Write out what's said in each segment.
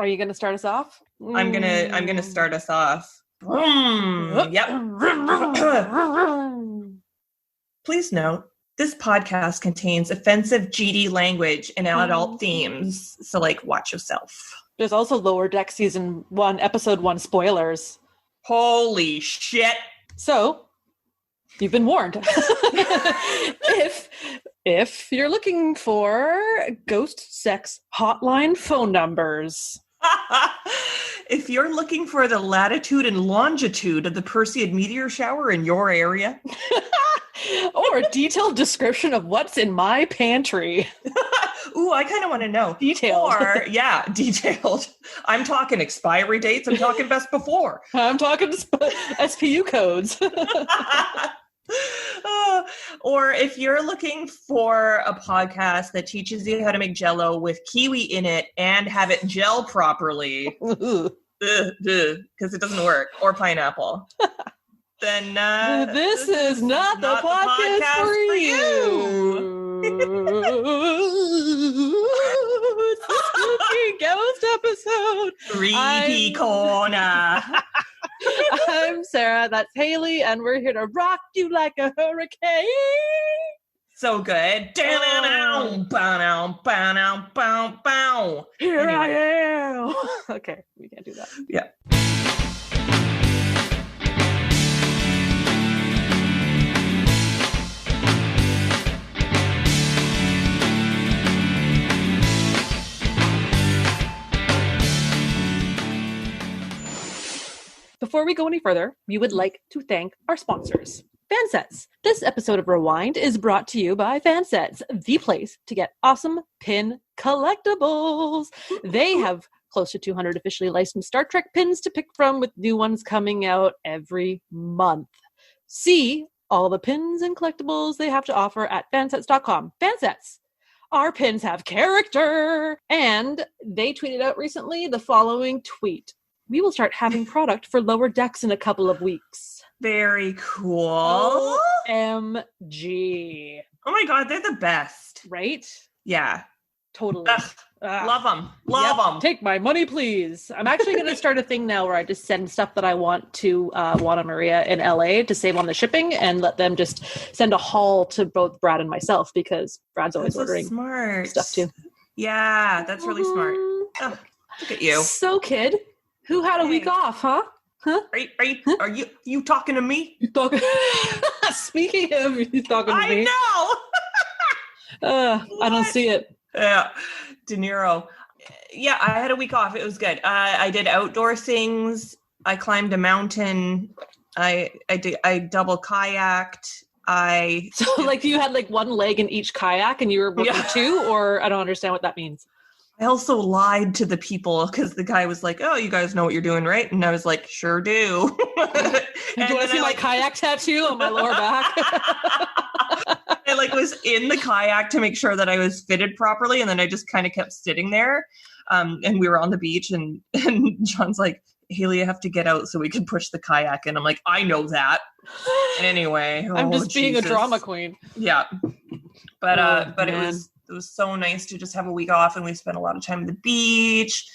Are you going to start us off? I'm gonna start us off. Yep. Please note, this podcast contains offensive GD language and adult themes, so watch yourself. There's also Lower Deck Season 1, Episode 1 spoilers. Holy shit. So, you've been warned. If you're looking for ghost sex hotline phone numbers. If you're looking for the latitude and longitude of the Perseid meteor shower in your area. Or a detailed description of what's in my pantry. Ooh, I kind of want to know. Detailed. Or, yeah, detailed. I'm talking expiry dates. I'm talking best before. I'm talking SPU codes. Or if you're looking for a podcast that teaches you how to make Jell-O with kiwi in it and have it gel properly, because it doesn't work, or pineapple, then this is not the podcast for you. It's the Spooky Ghost episode. Creepy corner. I'm Sarah, that's Haley, and we're here to rock you like a hurricane. So good. Here I am. Okay, we can't do that. Yeah. Before we go any further, we would like to thank our sponsors, Fansets. This episode of Rewind is brought to you by Fansets, the place to get awesome pin collectibles. They have close to 200 officially licensed Star Trek pins to pick from, with new ones coming out every month. See all the pins and collectibles they have to offer at fansets.com. Fansets! Our pins have character! And they tweeted out recently the following tweet. We will start having product for Lower Decks in a couple of weeks. Very cool. OMG. Oh my God, they're the best. Right? Yeah. Totally. Love them. Love them. Take my money, please. I'm actually going to start a thing now where I just send stuff that I want to Juana Maria in LA to save on the shipping and let them just send a haul to both Brad and myself, because Brad's always ordering smart stuff too. Yeah, that's really smart. Oh, look at you. So, kid. Who had a week off, huh? Huh? Are you talking to me? You talking? Speaking of, you talking to me? I know. I don't see it. Yeah, De Niro. Yeah, I had a week off. It was good. I did outdoor things. I climbed a mountain. I double kayaked. So you had one leg in each kayak, and you were working two, or I don't understand what that means. I also lied to the people because the guy was like, "Oh, you guys know what you're doing, right?" And I was like, "Sure do." Do you want to see my kayak tattoo on my lower back? I was in the kayak to make sure that I was fitted properly, and then I just kind of kept sitting there. And we were on the beach, and John's like, "Haley, you have to get out so we can push the kayak." And I'm like, "I know that." Anyway, I'm just being a drama queen. Yeah, but it was so nice to just have a week off, and we spent a lot of time at the beach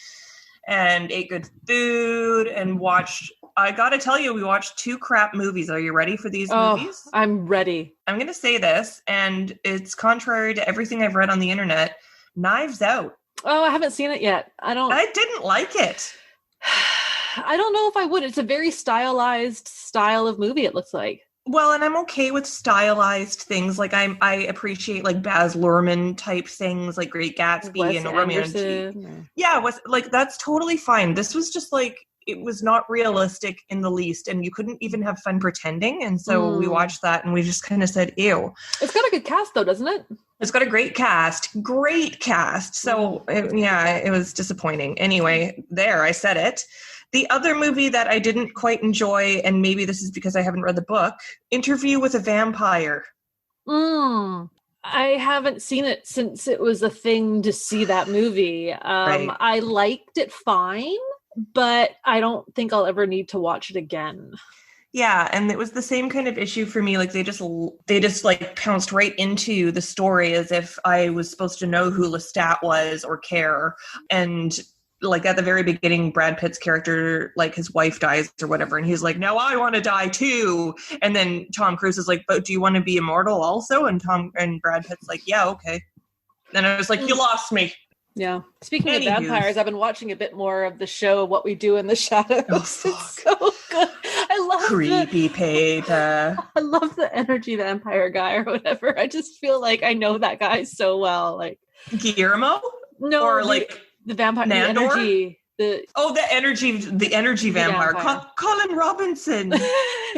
and ate good food and watched. I got to tell you, we watched 2 crap movies. Are you ready for these movies? I'm ready. I'm going to say this, and it's contrary to everything I've read on the internet. Knives Out. Oh, I haven't seen it yet. I didn't like it. I don't know if I would. It's a very stylized style of movie, it looks like. Well, and I'm okay with stylized things. I appreciate Baz Luhrmann type things, like Great Gatsby Wes and Romeo and Juliet. Yeah, that's totally fine. This was just it was not realistic in the least, and you couldn't even have fun pretending. And so we watched that, and we just kind of said, "Ew." It's got a good cast, though, doesn't it? It's got a great cast. So it was disappointing. Anyway, there, I said it. The other movie that I didn't quite enjoy, and maybe this is because I haven't read the book, Interview with a Vampire. I haven't seen it since it was a thing to see that movie. Right. I liked it fine, but I don't think I'll ever need to watch it again. Yeah, and it was the same kind of issue for me. They just pounced right into the story as if I was supposed to know who Lestat was or care. And like at the very beginning, Brad Pitt's character, like his wife dies or whatever, and he's like, now I want to die too. And then Tom Cruise is like, but do you want to be immortal also? And Brad Pitt's like, yeah, okay. Then I was like, you lost me. Yeah. Speaking of vampires, I've been watching a bit more of the show What We Do in the Shadows. Oh, it's so good. I love creepy paper. I love the energy vampire guy or whatever. I just feel like I know that guy so well. Like Guillermo? No, or the vampire, Nandor? the energy. The energy vampire. Colin Robinson.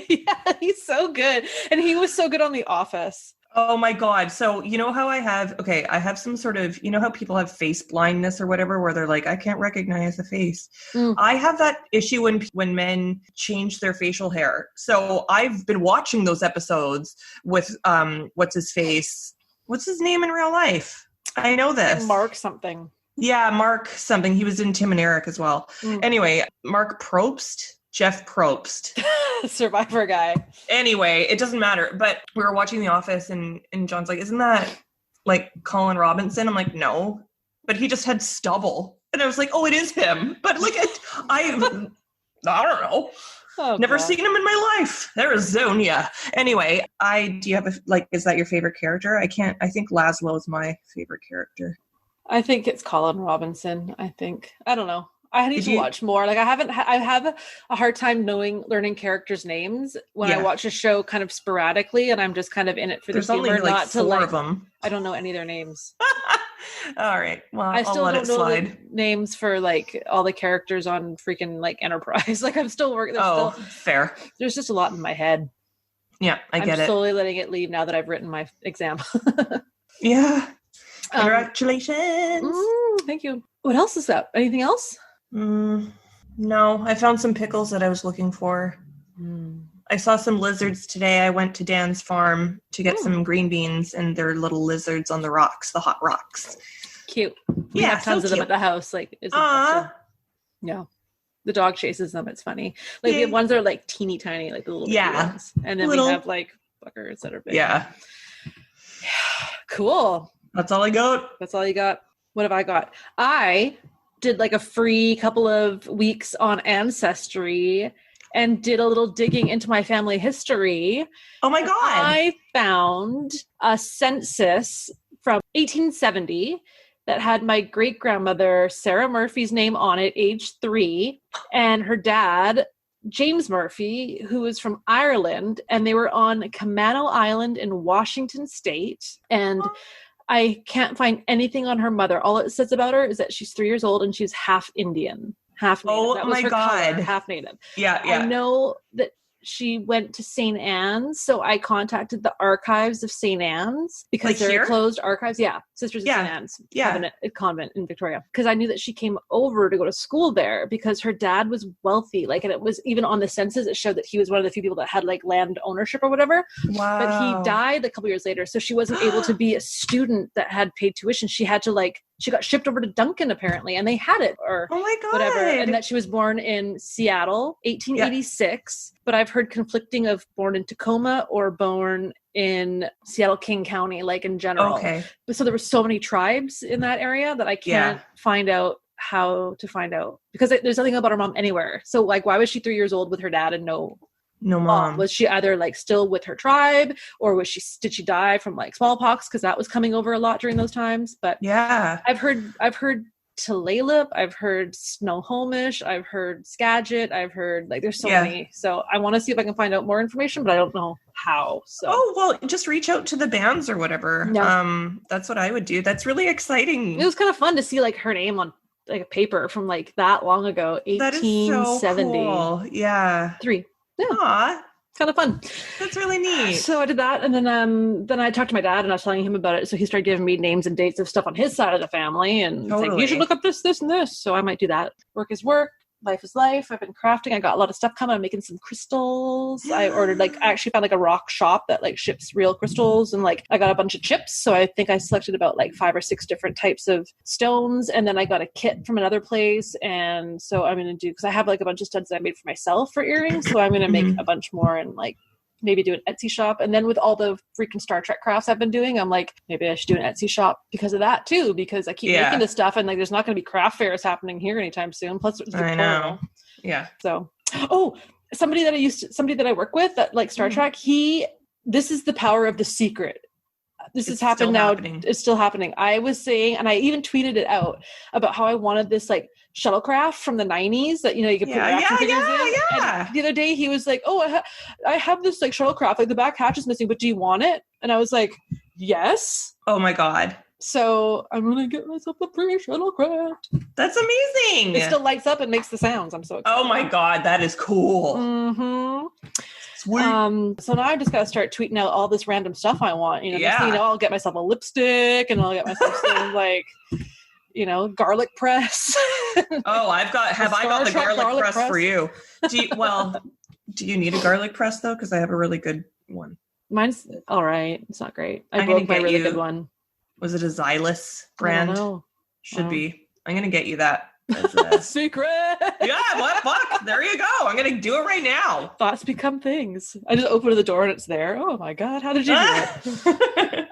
Yeah, he's so good. And he was so good on The Office. Oh my God. So you know how I have some sort of, you know how people have face blindness or whatever, where they're like, I can't recognize the face. I have that issue when men change their facial hair. So I've been watching those episodes with, what's his face? What's his name in real life? I know this. Mark something. Yeah, Mark something. He was in Tim and Eric as well. Anyway, Mark Probst. Jeff Probst. Survivor guy. Anyway, it doesn't matter. But we were watching The Office and John's like, isn't that like Colin Robinson? I'm like, no. But he just had stubble. And I was like, oh, it is him. But like, I don't know. Oh, never seen him in my life. Arizona. Anyway, do you have is that your favorite character? I think Laszlo is my favorite character. I think it's Colin Robinson. I don't know. I need to watch more. Like I have a hard time learning characters' names when I watch a show kind of sporadically, and I'm just kind of in it for the humor. There's only like four of them. I don't know any of their names. All right. Well, I still I'll let don't it know slide. the names for like all the characters on freaking like Enterprise. Like I'm still working. Fair. There's just a lot in my head. Yeah, I get it. I'm slowly letting it leave now that I've written my exam. Yeah. Congratulations. Thank you. What else is that? Anything else? No, I found some pickles that I was looking for. I saw some lizards today. I went to Dan's farm to get some green beans, and there are little lizards on the rocks, the hot rocks. Cute. We have tons of them at the house. Like, yeah. The dog chases them. It's funny. Like we have ones that are like teeny tiny, like the little baby ones, and then we have like buggers that are big. Yeah. Cool. That's all I got. That's all you got. What have I got? I did like a free couple of weeks on Ancestry and did a little digging into my family history. Oh my God. I found a census from 1870 that had my great-grandmother, Sarah Murphy's name on it, age 3, and her dad, James Murphy, who was from Ireland, and they were on Camano Island in Washington State. And I can't find anything on her mother. All it says about her is that she's 3 years old and she's half Indian, half Native. Oh that was my her God. Color, half Native. Yeah. I know that she went to St. Anne's, so I contacted the archives of St. Anne's because they're closed archives. Yeah, Sisters of St. Anne's convent in Victoria. Because I knew that she came over to go to school there because her dad was wealthy. Like, and it was even on the census, it showed that he was one of the few people that had like land ownership or whatever. Wow. But he died a couple years later, so she wasn't able to be a student that had paid tuition. She had to she got shipped over to Duncan apparently, and they had it, or oh my God. whatever. And that she was born in Seattle, 1886. But I've heard conflicting of born in Tacoma or born in Seattle King County, like in general. Okay. So there were so many tribes in that area that I can't find out how to find out, because there's nothing about her mom anywhere. So like, why was she 3 years old with her dad and no mom? Was she either like still with her tribe, or did she die from like smallpox? Because that was coming over a lot during those times. But yeah, I've heard Tulalip, I've heard Snohomish, I've heard Skagit, I've heard like there's so many. So I want to see if I can find out more information, but I don't know how. So just reach out to the bands or whatever. Yeah. That's what I would do. That's really exciting. It was kind of fun to see like her name on like a paper from like that long ago, 1870. That is so cool. Yeah. 3. Yeah. Aww. Kind of fun. That's really neat. So I did that, and then I talked to my dad, and I was telling him about it. So he started giving me names and dates of stuff on his side of the family, and like, you should look up this, this, and this. So I might do that. Work is work. Life is life. I've been crafting. I got a lot of stuff coming. I'm making some crystals. I ordered I actually found like a rock shop that like ships real crystals, and like I got a bunch of chips. So I think I selected about like 5 or 6 different types of stones, and then I got a kit from another place. And so I'm gonna do, because I have like a bunch of studs that I made for myself for earrings. So I'm gonna make a bunch more and like maybe do an Etsy shop. And then with all the freaking Star Trek crafts I've been doing, I'm like, maybe I should do an Etsy shop because of that too, because I keep making this stuff and like there's not going to be craft fairs happening here anytime soon. Plus it's Victoria. I know. Yeah. So, somebody that I work with that like Star Trek, this is the power of the secret. This has happened now. It's still happening. I was saying, and I even tweeted it out about how I wanted this like shuttlecraft from the 90s that, you know, you could put action figures in. And the other day he was like, oh, I have this like shuttlecraft, like the back hatch is missing, but do you want it? And I was like, yes. Oh my God. So I'm going to get myself a free shuttlecraft. That's amazing. It still lights up and makes the sounds. I'm so excited. Oh my God. That is cool. Mm-hmm. Sweet. So now I just got to start tweeting out all this random stuff I want. You know, next thing you know, I'll get myself a lipstick and I'll get myself some like, you know, garlic press. Oh, I got the garlic press for you. Do you need a garlic press though? Because I have a really good one. Mine's all right. It's not great. I broke my really good one. Was it a Xylus brand? I don't know. Should be. I'm going to get you that. Secret. Yeah, what? Fuck. There you go. I'm going to do it right now. Thoughts become things. I just opened the door and it's there. Oh my God. How did you do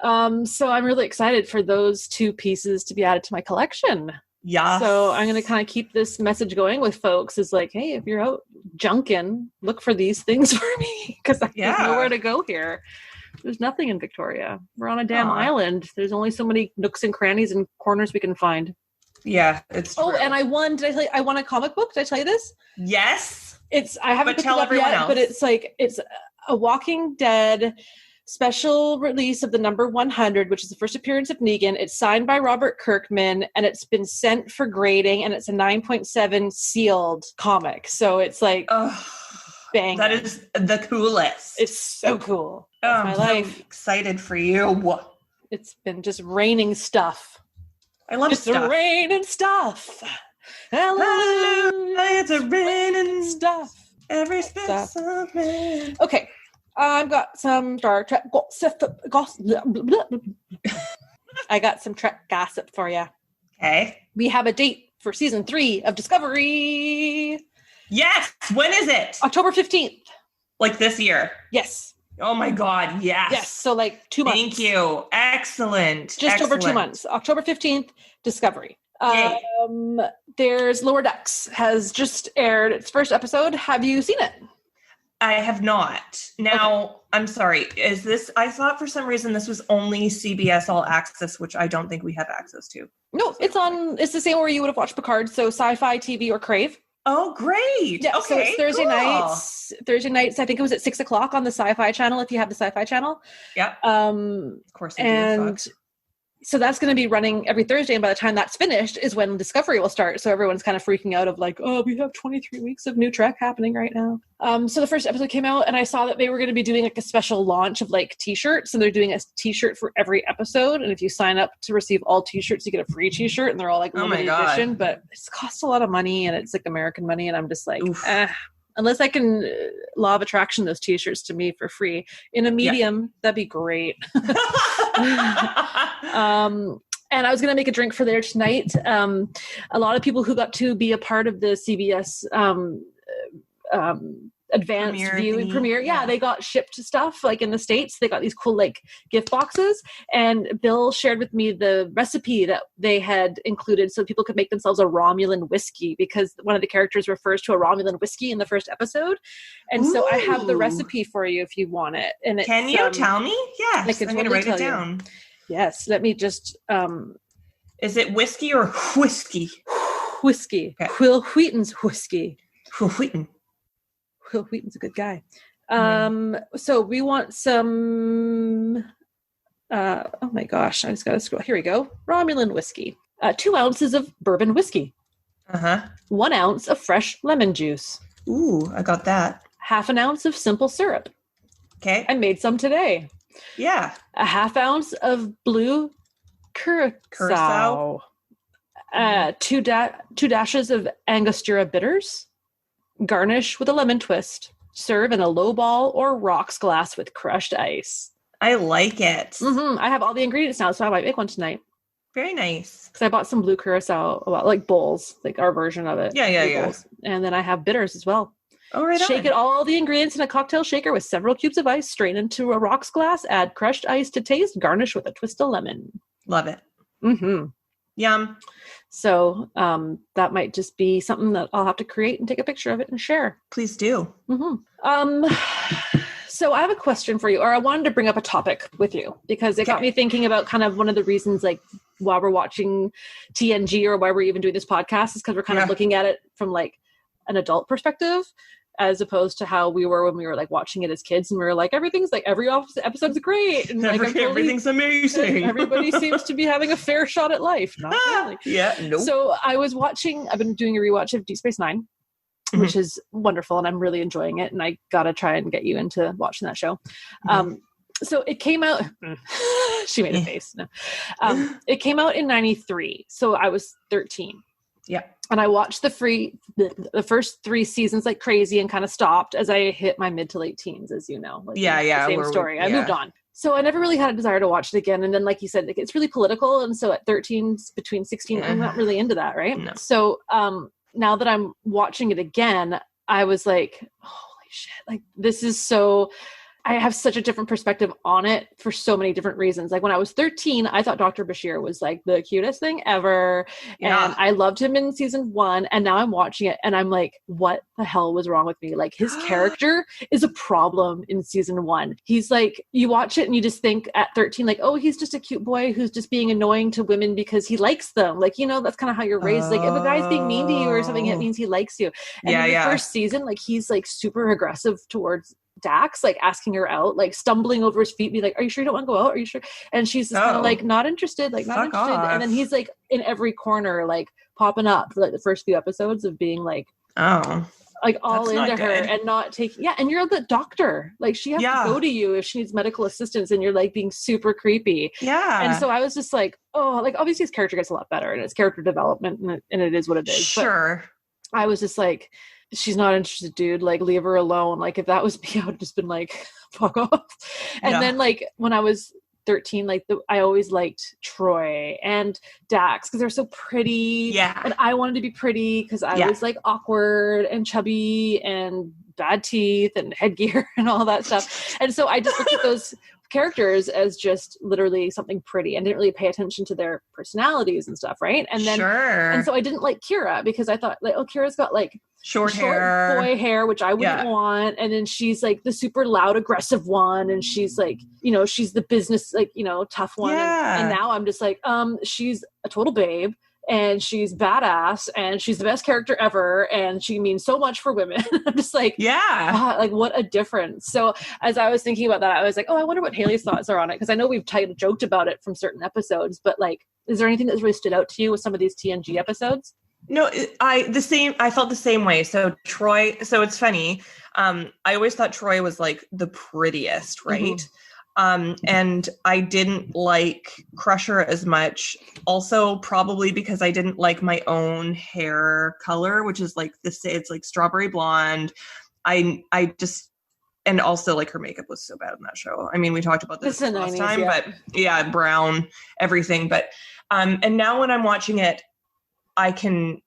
it? So I'm really excited for those two pieces to be added to my collection. Yeah. So I'm going to kind of keep this message going with folks is like, hey, if you're out junking, look for these things for me because I don't know where to go here. There's nothing in Victoria. We're on a damn island. There's only so many nooks and crannies and corners we can find. Yeah, it's true. Oh, and I won. Did I tell you? I won a comic book. Did I tell you this? Yes. I haven't picked it up yet, but it's a Walking Dead special release of the number 100, which is the first appearance of Negan. It's signed by Robert Kirkman, and it's been sent for grading, and it's a 9.7 sealed comic. So it's like, bang. That is the coolest. It's so cool. That's my life. So excited for you. It's been just raining stuff. I love just stuff. Raining stuff. Hallelujah. It's a raining stuff. Every step of man. Okay. I've got some Star Trek gossip. I got some Trek gossip for you. Okay. We have a date for season 3 of Discovery. Yes. When is it? October 15th. Like this year? Yes. Oh my God. Yes. Yes. So like 2 months. Thank you. Excellent. Just over 2 months. October 15th, Discovery. There's Lower Decks has just aired its first episode. Have you seen it? I have not. Now, I'm sorry. Is this, I thought for some reason this was only CBS All Access, which I don't think we have access to. No, it's the same where you would have watched Picard. So Sci-Fi TV or Crave. Oh, great. Yeah, okay, so it's Thursday nights. Thursday nights, I think it was at 6:00 on the Sci-Fi channel, if you have the Sci-Fi channel. Yeah. Of course. And so that's going to be running every Thursday. And by the time that's finished is when Discovery will start. So everyone's kind of freaking out of like, oh, we have 23 weeks of new Trek happening right now. So the first episode came out and I saw that they were going to be doing like a special launch of like t-shirts. And they're doing a t-shirt for every episode. And if you sign up to receive all t-shirts, you get a free t-shirt. And they're all like limited edition. But it costs a lot of money and it's like American money. And I'm just like, unless I can law of attraction those t-shirts to me for free in a medium, that'd be great. And I was going to make a drink for there tonight. A lot of people who got to be a part of the CBS advanced viewing premiere. Yeah, they got shipped stuff like in the States. They got these cool like gift boxes. And Bill shared with me the recipe that they had included so people could make themselves a Romulan whiskey because one of the characters refers to a Romulan whiskey in the first episode. And so I have the recipe for you if you want it. And it's, can you tell me? Yes, I'm going to write it down. Yes, let me just... is it whiskey or whiskey? Whiskey. Okay. Will Wheaton's whiskey. Will Wheaton. Will Wheaton's a good guy. So we want some... oh my gosh, I just got to scroll. Here we go. Romulan whiskey. 2 ounces of bourbon whiskey. 1 ounce of fresh lemon juice. Ooh, I got that. 1/2 ounce of simple syrup. Okay. I made some today. Yeah. 1/2 ounce of blue curacao. 2 dashes of Angostura bitters. Garnish with a lemon twist. Serve in a low ball or rocks glass with crushed ice. I like it. I have all the ingredients now, so I might make one tonight. Very nice. Because I bought some blue curacao, like bowls, like our version of it. Yeah. Bowls. And then I have bitters as well. Oh, right Shake on. it all the ingredients in a cocktail shaker with several cubes of ice. Strain into a rocks glass. Add crushed ice to taste. Garnish with a twist of lemon. Love it. Mm-hmm. Yum. So that might just be something that I'll have to create and take a picture of it and share. Please do. Mm-hmm. So I have a question for you, or I wanted to bring up a topic with you because it got me thinking about kind of one of the reasons, like, while we're watching TNG or why we're even doing this podcast is because we're kind of looking at it from like an adult perspective, as opposed to how we were when we were like watching it as kids, and we were like, everything's like every episode's great, and like everything's amazing. Everybody seems to be having a fair shot at life. Not really. Yeah, nope. So I've been doing a rewatch of Deep Space Nine, which is wonderful, and I'm really enjoying it, and I gotta try and get you into watching that show. So it came out. She made a face. No. It came out in '93, so I was 13. Yeah. And I watched the first 3 seasons like crazy and kind of stopped as I hit my mid to late teens, as you know. Like, same story. I moved on. So I never really had a desire to watch it again. And then, like you said, like, it's really political. And so at 13, between 16, I'm not really into that, right? No. So now that I'm watching it again, I was like, holy shit, like this is so... I have such a different perspective on it for so many different reasons. Like when I was 13, I thought Dr. Bashir was like the cutest thing ever. Yeah. And I loved him in season 1. And now I'm watching it and I'm like, what the hell was wrong with me? Like his character is a problem in season 1. He's like, you watch it and you just think at 13, like, oh, he's just a cute boy who's just being annoying to women because he likes them. Like, you know, that's kind of how you're raised. Like if a guy's being mean to you or something, it means he likes you. And in the first season, like he's like super aggressive towards Dax, like asking her out, like stumbling over his feet, be like, are you sure you don't want to go out? Are you sure? And she's just kind of like, not interested, like not interested. Off. And then he's like in every corner, like popping up for like the first few episodes of being like, like all into her and not taking, and you're the doctor. Like she has to go to you if she needs medical assistance and you're like being super creepy. Yeah. And so I was just like, oh, like obviously his character gets a lot better and it's character development and it is what it is. Sure. But I was just like, she's not interested, dude. Like, leave her alone. Like, if that was me, I would have just been like, fuck off. And then, like, when I was 13, like, I always liked Troy and Dax because they're so pretty. Yeah. And I wanted to be pretty because I was, like, awkward and chubby and bad teeth and headgear and all that stuff. And so I just looked at those characters as just literally something pretty and didn't really pay attention to their personalities and stuff, right? And then and so I didn't like Kira because I thought like, oh, Kira's got like short hair, boy hair, which I wouldn't want, and then she's like the super loud aggressive one, and she's like, you know, she's the business, like, you know, tough one. And now I'm just like, she's a total babe and she's badass and she's the best character ever and she means so much for women. I'm just like, like what a difference. So as I was thinking about that, I was like, oh, I wonder what Haley's thoughts are on it, because I know we've joked about it from certain episodes, but like, is there anything that's really stood out to you with some of these TNG episodes? No, I felt the same way. So Troy, so it's funny. I always thought Troy was like the prettiest, right? Mm-hmm. And I didn't like Crusher as much. Also, probably because I didn't like my own hair color, which is like it's like strawberry blonde. I just, and also like her makeup was so bad in that show. I mean, we talked about this last time, but brown, everything. But, and now when I'm watching it, I can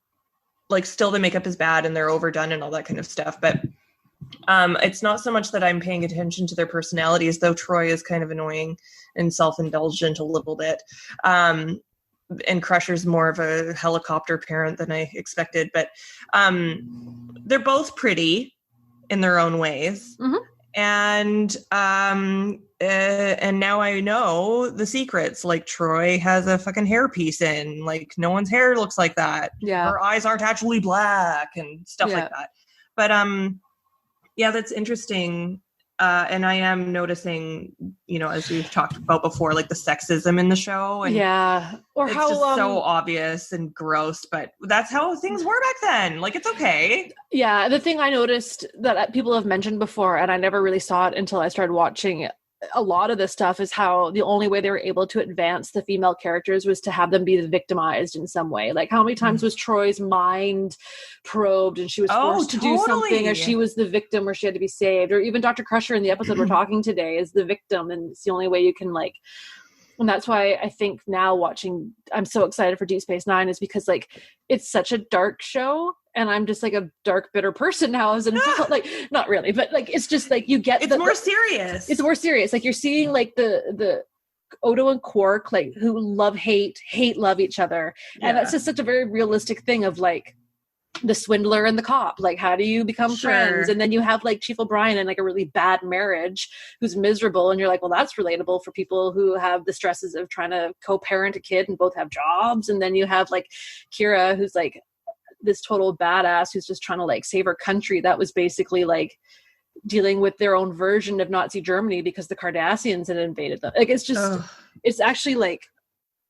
like still the makeup is bad and they're overdone and all that kind of stuff. But it's not so much that I'm paying attention to their personalities, though Troy is kind of annoying and self-indulgent a little bit. And Crusher's more of a helicopter parent than I expected. But they're both pretty in their own ways. Mm-hmm. And now I know the secrets. Like Troy has a fucking hairpiece in, like no one's hair looks like that. Yeah. Her eyes aren't actually black and stuff like that. But that's interesting. And I am noticing, you know, as we've talked about before, like the sexism in the show. And or it's how just so obvious and gross, but that's how things were back then. Like, it's okay. Yeah. The thing I noticed that people have mentioned before, and I never really saw it until I started watching a lot of this stuff, is how the only way they were able to advance the female characters was to have them be victimized in some way. Like, how many times was Troy's mind probed and she was forced to do something, or she was the victim where she had to be saved, or even Dr. Crusher in the episode we're talking today is the victim, and it's the only way you can like. And that's why I think now watching, I'm so excited for Deep Space Nine, is because like it's such a dark show and I'm just like a dark, bitter person now as an adult. Like, not really, but like, it's just like, you get it's more serious. It's more serious. Like, you're seeing like the Odo and Quark, like, who love each other. And that's just such a very realistic thing of like the swindler and the cop. Like, how do you become friends? And then you have like Chief O'Brien in like a really bad marriage who's miserable. And you're like, well, that's relatable for people who have the stresses of trying to co-parent a kid and both have jobs. And then you have like Kira, who's like this total badass who's just trying to like save her country. That was basically like dealing with their own version of Nazi Germany because the Cardassians had invaded them. Like, it's just, it's actually like,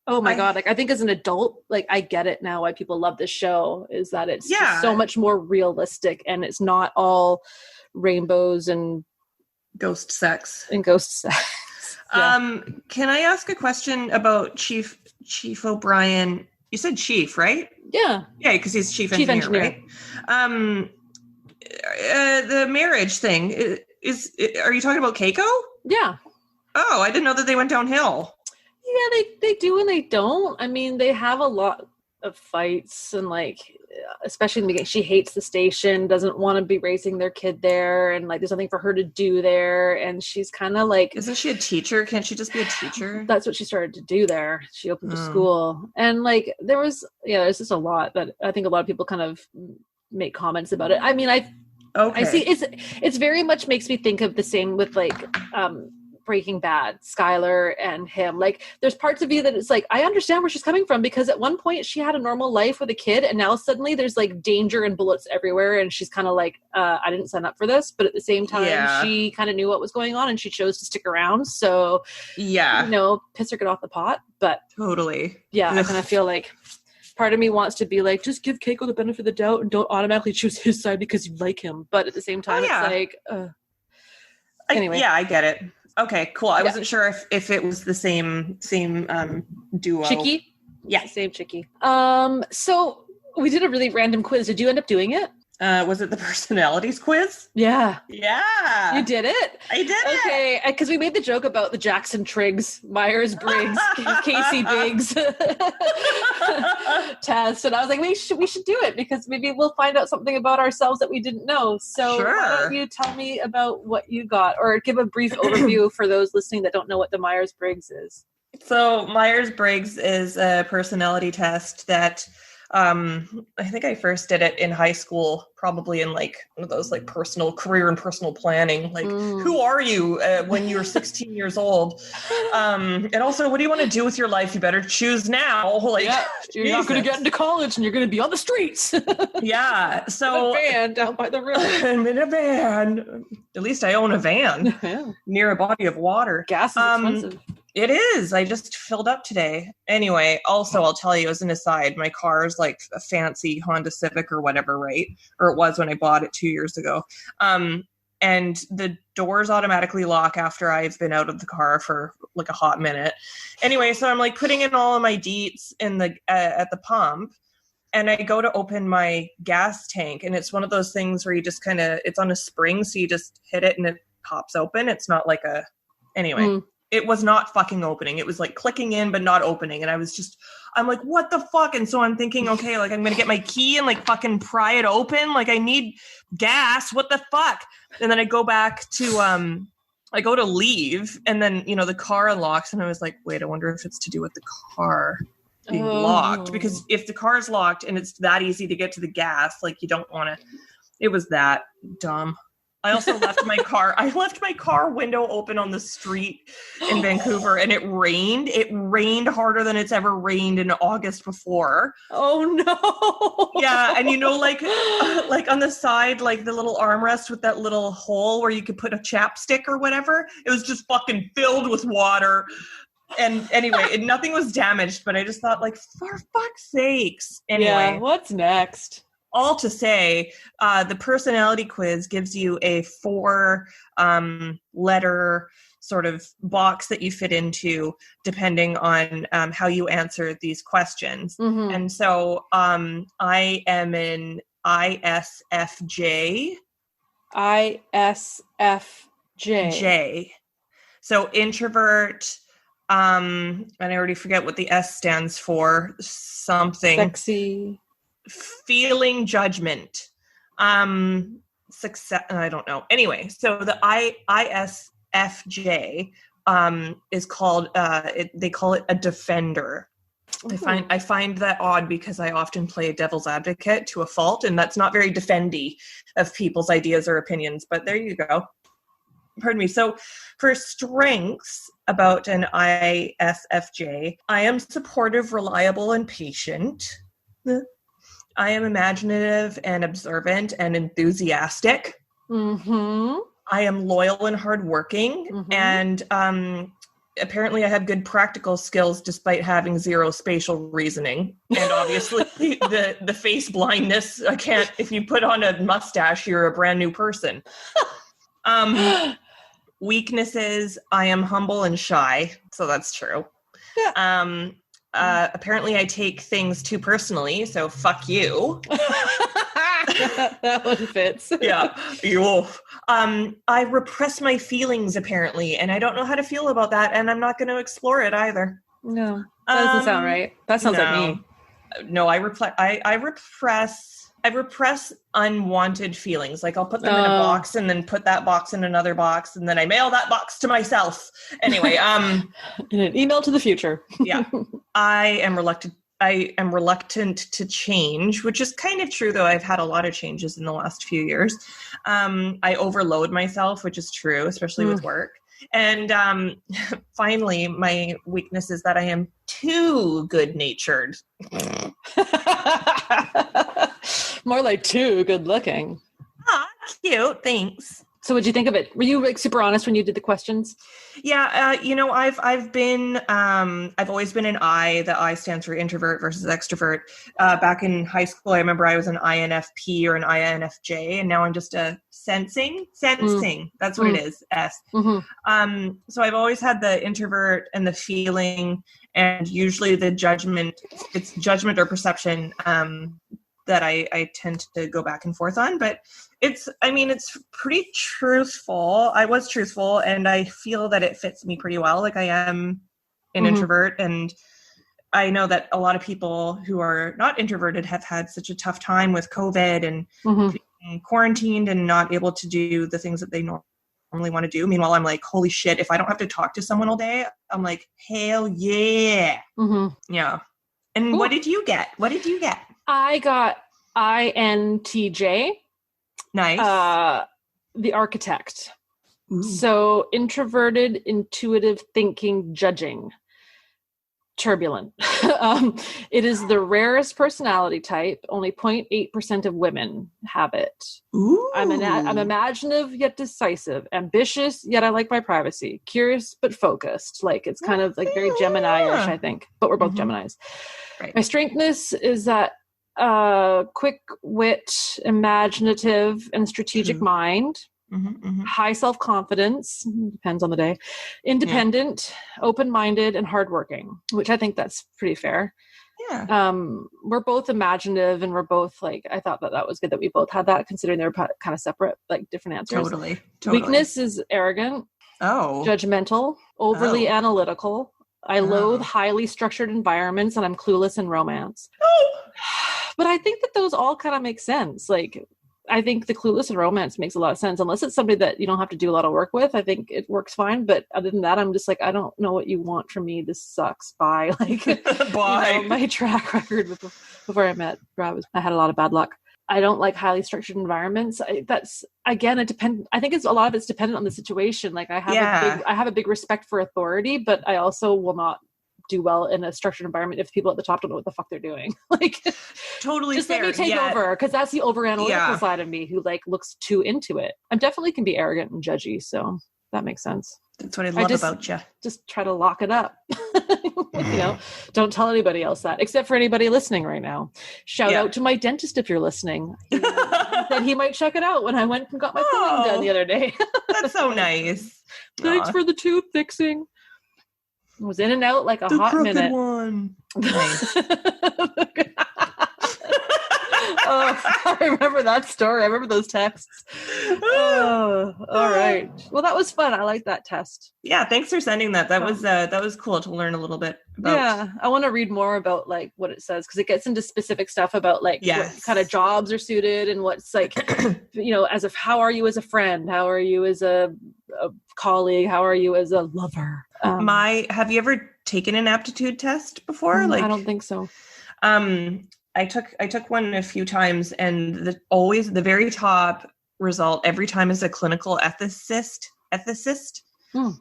oh my God. Like, I think as an adult, like, I get it now why people love this show, is that it's just so much more realistic, and it's not all rainbows and ghost sex. Can I ask a question about Chief O'Brien? You said Chief, right? Yeah. Yeah, because he's chief engineer, right? The marriage thing are you talking about Keiko? Yeah. Oh, I didn't know that they went downhill. Yeah, they do and they don't. I mean, they have a lot of fights, and like, especially in the beginning, she hates the station, doesn't want to be raising their kid there, and like, there's nothing for her to do there, and she's kind of like, isn't she a teacher? Can't she just be a teacher? That's what she started to do there. She opened a school, and like, there's just a lot that I think a lot of people kind of make comments about it. I mean, I see it's very much makes me think of the same with like Breaking Bad, Skylar and him. Like, there's parts of you that it's like, I understand where she's coming from, because at one point she had a normal life with a kid, and now suddenly there's like danger and bullets everywhere, and she's kind of like, I didn't sign up for this, but at the same time she kind of knew what was going on and she chose to stick around. So piss or get off the pot. But totally, I kind of feel like part of me wants to be like, just give Keiko the benefit of the doubt and don't automatically choose his side because you like him. But at the same time, it's like, anyway. I get it. Okay, cool. I wasn't sure if it was the same duo. Chicky? Yeah, same Chicky. So we did a really random quiz. Did you end up doing it? Was it the personalities quiz? Yeah. Yeah. You did it? I did it. Okay, because we made the joke about the Jackson Triggs, Myers-Briggs, Casey Biggs test. And I was like, we should do it, because maybe we'll find out something about ourselves that we didn't know. So why don't you tell me about what you got, or give a brief overview for those listening that don't know what the Myers-Briggs is. So Myers-Briggs is a personality test that I think I first did it in high school, probably in like one of those like career and personal planning. Like, who are you when you're 16 years old? And also, what do you want to do with your life? You better choose now. Like, you're not going to get into college and you're going to be on the streets. So a van down by the river. I'm in a van. At least I own a van near a body of water. Gas is expensive. It is. I just filled up today. Anyway, also, I'll tell you as an aside, my car is like a fancy Honda Civic or whatever, right? Or it was when I bought it 2 years ago. And the doors automatically lock after I've been out of the car for like a hot minute. Anyway, so I'm like putting in all of my deets in the at the pump, and I go to open my gas tank, and it's one of those things where you just kind of, it's on a spring, so you just hit it and it pops open. It's not like anyway. It was not fucking opening. It was like clicking in, but not opening. And I'm like, what the fuck? And so I'm thinking, okay, like I'm going to get my key and like fucking pry it open. Like I need gas. What the fuck? And then I go back to, I go to leave, and then, the car unlocks, and I was like, wait, I wonder if it's to do with the car being locked, because if the car is locked and it's that easy to get to the gas, like you don't want to, it was that dumb. I also left my car window open on the street in Vancouver, and it rained. It rained harder than it's ever rained in August before. Oh no. Yeah. And like on the side, like the little armrest with that little hole where you could put a chapstick or whatever, it was just fucking filled with water. And anyway, nothing was damaged, but I just thought, like, for fuck's sakes. Anyway. What's next? All to say, the personality quiz gives you a 4 letter sort of box that you fit into depending on how you answer these questions. Mm-hmm. And so I am an ISFJ. ISFJ. So introvert. And I already forget what the S stands for. Something. Sexy. feeling judgment, success. I don't know. Anyway, so the ISFJ is called. They call it a defender. I find that odd because I often play devil's advocate to a fault, and that's not very defendy of people's ideas or opinions. But there you go. Pardon me. So for strengths about an ISFJ, I am supportive, reliable, and patient. I am imaginative and observant and enthusiastic. Mm-hmm. I am loyal and hardworking. Mm-hmm. And apparently I have good practical skills despite having zero spatial reasoning. And obviously the face blindness, I can't, if you put on a mustache, you're a brand new person. Weaknesses, I am humble and shy. So that's true. Yeah. Apparently I take things too personally, so fuck you. That one fits. Yeah. I repress my feelings apparently, and I don't know how to feel about that, and I'm not going to explore it either. No, that doesn't sound right. That sounds like me. No, I repress unwanted feelings. Like I'll put them in a box and then put that box in another box, and then I mail that box to myself. Anyway, in an email to the future. Yeah. I am reluctant to change, which is kind of true, though I've had a lot of changes in the last few years. I overload myself, which is true, especially with work. And finally, my weakness is that I am too good-natured. More like too good-looking. Ah, cute. Thanks. So what'd you think of it? Were you like super honest when you did the questions? Yeah, I've always been an I. The I stands for introvert versus extrovert. Back in high school, I remember I was an INFP or an INFJ, and now I'm just a sensing. That's what it is. S. Mm-hmm. So I've always had the introvert and the feeling, and usually the judgment. It's judgment or perception that I tend to go back and forth on, but it's pretty truthful. I was truthful, and I feel that it fits me pretty well. Like I am an introvert, and I know that a lot of people who are not introverted have had such a tough time with COVID and being quarantined and not able to do the things that they normally want to do. Meanwhile, I'm like, holy shit, if I don't have to talk to someone all day, I'm like, hell yeah. Yeah. And cool. What did you get? I got INTJ. Nice. The architect. Ooh. So introverted, intuitive thinking, judging, turbulent. It is the rarest personality type. Only 0.8% of women have it. Ooh. I'm imaginative yet decisive, ambitious yet I like my privacy, curious but focused. Like it's kind of like very Gemini-ish, I think. But we're both Geminis. Right. My strengthness is that quick wit, imaginative, and strategic mind. High self-confidence, depends on the day, independent, open-minded, and hardworking, which I think that's pretty fair. Yeah. We're both imaginative, and we're both like, I thought that was good that we both had that, considering they were kind of separate, like different answers. Totally. Weakness is arrogant, judgmental, overly analytical. I loathe highly structured environments, and I'm clueless in romance. But I think that those all kind of make sense. Like, I think the clueless in romance makes a lot of sense. Unless it's somebody that you don't have to do a lot of work with, I think it works fine. But other than that, I'm just like, I don't know what you want from me. This sucks. Bye. Like, bye. My track record before I met Rob, I had a lot of bad luck. I don't like highly structured environments. That's again, it depends. I think a lot of it's dependent on the situation. Like I have a big respect for authority, but I also will not do well in a structured environment if people at the top don't know what the fuck they're doing. Like, totally just fair. Let me take over, because that's the over analytical side of me who like looks too into it. I definitely can be arrogant and judgy, so that makes sense. That's what I love about you. Just try to lock it up. Don't tell anybody else that, except for anybody listening right now. Shout out to my dentist if you're listening. He said he might check it out when I went and got my filling done the other day. That's so nice. Thanks for the tooth fixing. I was in and out like a hot minute. One. Nice. I remember that story. I remember those texts. Oh, all right. Well, that was fun. I like that test. Yeah, thanks for sending that. That was cool to learn a little bit about. Yeah, I want to read more about like what it says, because it gets into specific stuff about like what kind of jobs are suited and what's like, how are you as a friend? How are you as a colleague? How are you as a lover? Have you ever taken an aptitude test before? I don't think so. I took one a few times, and the very top result every time is a clinical ethicist.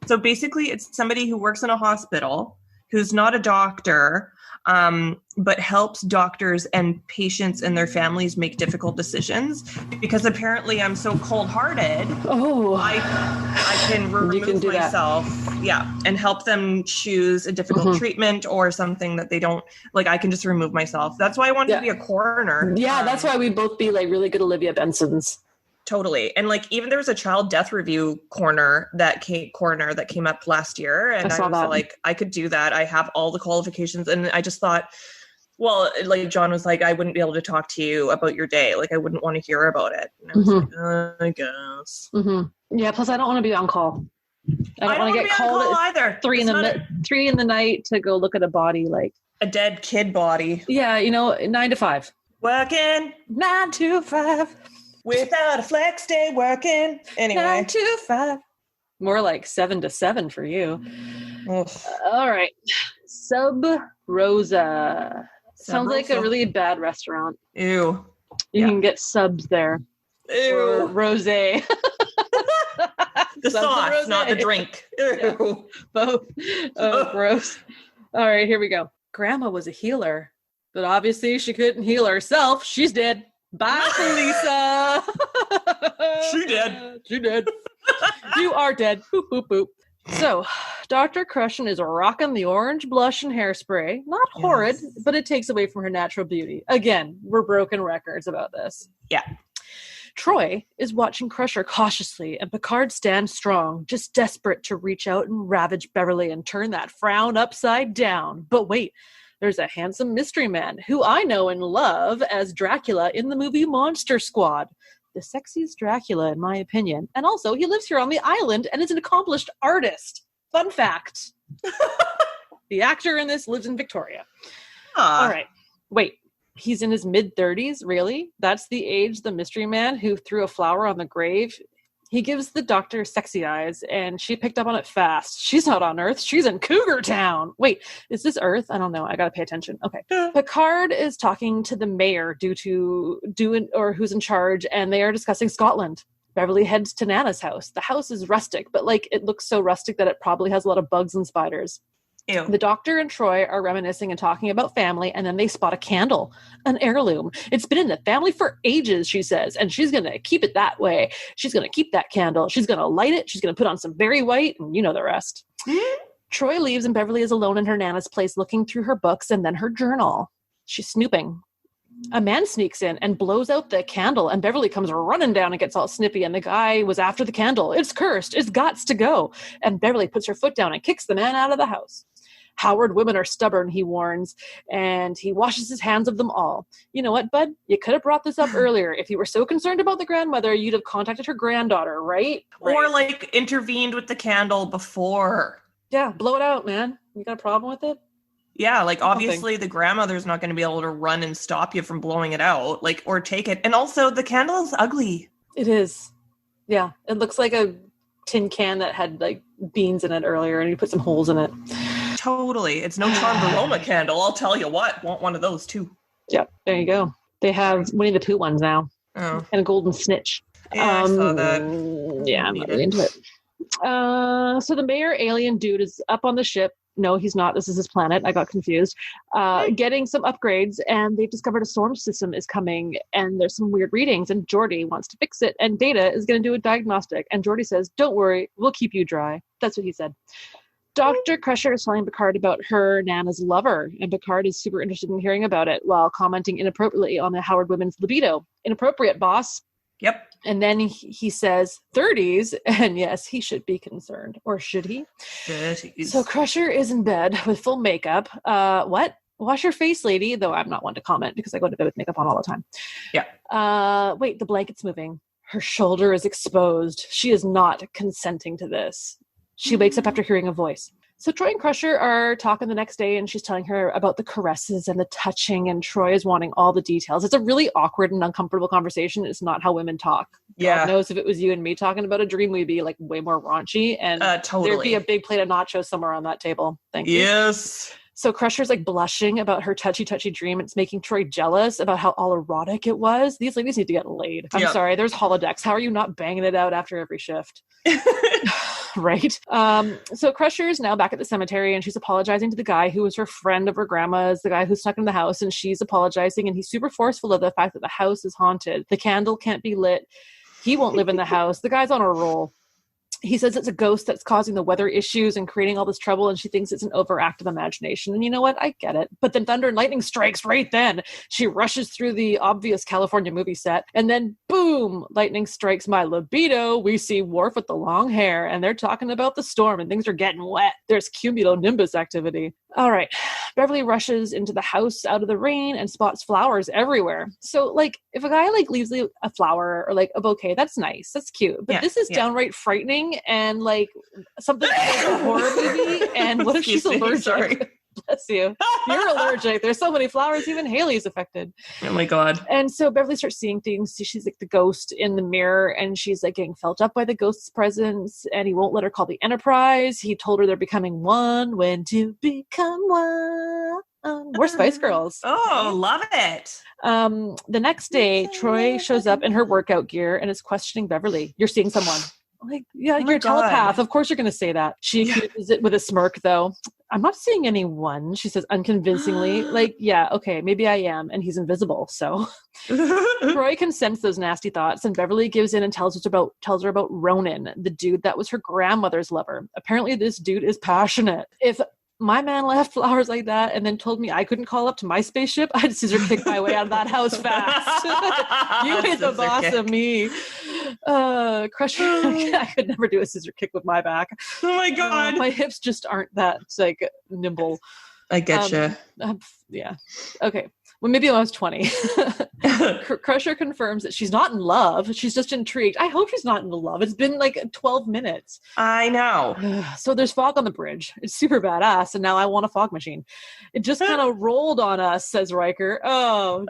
So basically it's somebody who works in a hospital who's not a doctor, but helps doctors and patients and their families make difficult decisions, because apparently I'm so cold-hearted. Oh, I can remove myself, and help them choose a difficult treatment or something that they don't like. I can just remove myself. That's why I wanted to be a coroner. Yeah, that's why we'd both be like really good Olivia Bensons. Totally. And like, even there was a child death review coroner that came up last year, and I was like, I could do that. I have all the qualifications. And I just thought, well, like John was like, I wouldn't be able to talk to you about your day. Like, I wouldn't want to hear about it. And I was like, I guess. Yeah. Plus I don't want to be on call. I don't want to get called at 3 in the night to go look at a body, like a dead kid body. Yeah. 9 to 5. Working 9 to 5. Without a flex day working. Anyway. 9 to 5. More like 7 to 7 for you. Oof. All right. Sub Rosa. Sounds like a really bad restaurant. Ew. You can get subs there. Ew. Or rosé. The sauce, not the drink. Ew. Yeah. Both. Oh, gross. All right, here we go. Grandma was a healer, but obviously she couldn't heal herself. She's dead. Bye, Lisa. She dead. She dead. You are dead. Boop, boop, boop. So, Dr. Crushen is rocking the orange blush and hairspray. Not horrid, but it takes away from her natural beauty. Again, we're broken records about this. Yeah. Troy is watching Crusher cautiously, and Picard stands strong, just desperate to reach out and ravage Beverly and turn that frown upside down. But wait. There's a handsome mystery man who I know and love as Dracula in the movie Monster Squad. The sexiest Dracula, in my opinion. And also, he lives here on the island and is an accomplished artist. Fun fact. The actor in this lives in Victoria. All right. Wait, he's in his mid-30s? Really? That's the age the mystery man who threw a flower on the grave? He gives the doctor sexy eyes, and she picked up on it fast. She's not on Earth. She's in Cougar Town. Wait, is this Earth? I don't know. I got to pay attention. Okay. Picard is talking to the mayor who's in charge, and they are discussing Scotland. Beverly heads to Nana's house. The house is rustic, but like it looks so rustic that it probably has a lot of bugs and spiders. Ew. The doctor and Troy are reminiscing and talking about family, and then they spot a candle, an heirloom. It's been in the family for ages, she says, and she's going to keep it that way. She's going to keep that candle. She's going to light it. She's going to put on some very white, and you know the rest. Troy leaves, and Beverly is alone in her Nana's place looking through her books and then her journal. She's snooping. A man sneaks in and blows out the candle, and Beverly comes running down and gets all snippy, and the guy was after the candle. It's cursed. It's gots to go. And Beverly puts her foot down and kicks the man out of the house. Howard women are stubborn, he warns, and he washes his hands of them all. You know what, bud? You could have brought this up earlier. If you were so concerned about the grandmother, you'd have contacted her granddaughter, right? Or like intervened with the candle before. Yeah, blow it out, man. You got a problem with it? Yeah, like obviously the grandmother's not going to be able to run and stop you from blowing it out, like, or take it. And also the candle is ugly. It is. Yeah, it looks like a tin can that had like beans in it earlier, and you put some holes in it. Totally. It's no charmed aroma candle. I'll tell you what. Want one of those too. Yep. There you go. They have Winnie the Pooh ones now. Oh. And a golden snitch. Yeah, I saw that. Yeah, I'm not really into it. So the mayor alien dude is up on the ship. No, he's not. This is his planet. I got confused. Getting some upgrades, and they've discovered a storm system is coming, and there's some weird readings, and Geordi wants to fix it, and Data is going to do a diagnostic, and Geordi says, don't worry, we'll keep you dry. That's what he said. Dr. Crusher is telling Picard about her Nana's lover, and Picard is super interested in hearing about it while commenting inappropriately on the Howard women's libido. Inappropriate, boss. Yep. And then he says 30s, and yes, he should be concerned. Or should he? 30s. So Crusher is in bed with full makeup. What? Wash your face, lady. Though I'm not one to comment because I go to bed with makeup on all the time. Yeah. Wait, the blanket's moving. Her shoulder is exposed. She is not consenting to this. She wakes up after hearing a voice. So Troy and Crusher are talking the next day, and she's telling her about the caresses and the touching, and Troy is wanting all the details. It's a really awkward and uncomfortable conversation. It's not how women talk. Yeah. God knows if it was you and me talking about a dream, we'd be like way more raunchy, and totally. there'd be a big plate of nachos somewhere on that table. Thank you. Yes. So Crusher's like blushing about her touchy dream. It's making Troy jealous about how all erotic it was. These ladies need to get laid. I'm sorry. There's holodecks. How are you not banging it out after every shift? Right. So Crusher's now back at the cemetery, and she's apologizing to the guy who was her friend of her grandma's, the guy who snuck in the house, and she's apologizing, and he's super forceful of the fact that the house is haunted. The candle can't be lit. He won't live in the house. The guy's on a roll. He says it's a ghost that's causing the weather issues and creating all this trouble, and she thinks it's an overactive imagination. And you know what? I get it. But then thunder and lightning strikes right then. She rushes through the obvious California movie set, and then boom, lightning strikes my libido. We see Worf with the long hair, and they're talking about the storm, and things are getting wet. There's cumulonimbus activity. All right. Beverly rushes into the house out of the rain and spots flowers everywhere. So, like, if a guy, like, leaves a flower or, like, a bouquet, that's nice. That's cute. But this is downright frightening and, like, something like a horror movie. And what if she's allergic? Sorry. Bless you. You're allergic. There's so many flowers. Even Haley's affected. Oh, my God. And so Beverly starts seeing things. She's like the ghost in the mirror, and she's like getting felt up by the ghost's presence, and he won't let her call the Enterprise. He told her they're becoming one when to become one. We're Spice Girls. Oh, love it. The next day, Troy shows up in her workout gear and is questioning Beverly. You're seeing someone. Like, yeah, you're a telepath. Of course you're going to say that. She accuses it with a smirk, though. I'm not seeing anyone, she says unconvincingly. Like, yeah, okay, maybe I am. And he's invisible, so. Troy can sense those nasty thoughts, and Beverly gives in and tells her about Ronan, the dude that was her grandmother's lover. Apparently this dude is passionate. If my man left flowers like that and then told me I couldn't call up to my spaceship, I'd scissor kick my way out of that house fast. You hit the boss of me. Crusher, I could never do a scissor kick with my back. Oh my God. My hips just aren't that, like, nimble. I get you. Yeah. Okay. Well, maybe when I was 20. Crusher confirms that she's not in love. She's just intrigued. I hope she's not in love. It's been like 12 minutes. I know. So there's fog on the bridge. It's super badass. And now I want a fog machine. It just kind of rolled on us, says Riker. Oh,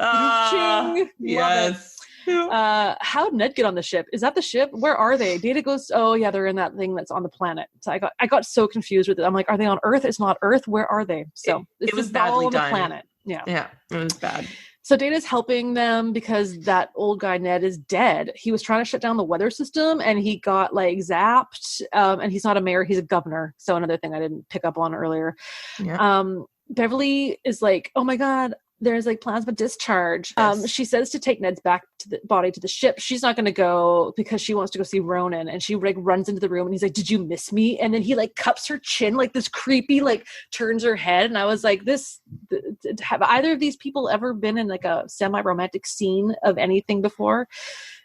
ching. Yes. How'd Ned get on the ship? Is that the ship? Where are they? Data goes, oh yeah, they're in that thing that's on the planet. So I got so confused with it. I'm like, are they on Earth? It's not Earth. Where are they? So it was badly all on done. The planet. Yeah, it was bad. So Data's helping them because that old guy Ned is dead. He was trying to shut down the weather system, and he got like zapped. And he's not a mayor; he's a governor. So another thing I didn't pick up on earlier. Yeah. Beverly is like, oh my God, there's like plasma discharge. Yes. She says to take Ned's body to the ship. She's not going to go because she wants to go see Ronan. And she like runs into the room, and he's like, did you miss me? And then he like cups her chin, like this creepy, like turns her head. And I was like, have either of these people ever been in like a semi-romantic scene of anything before?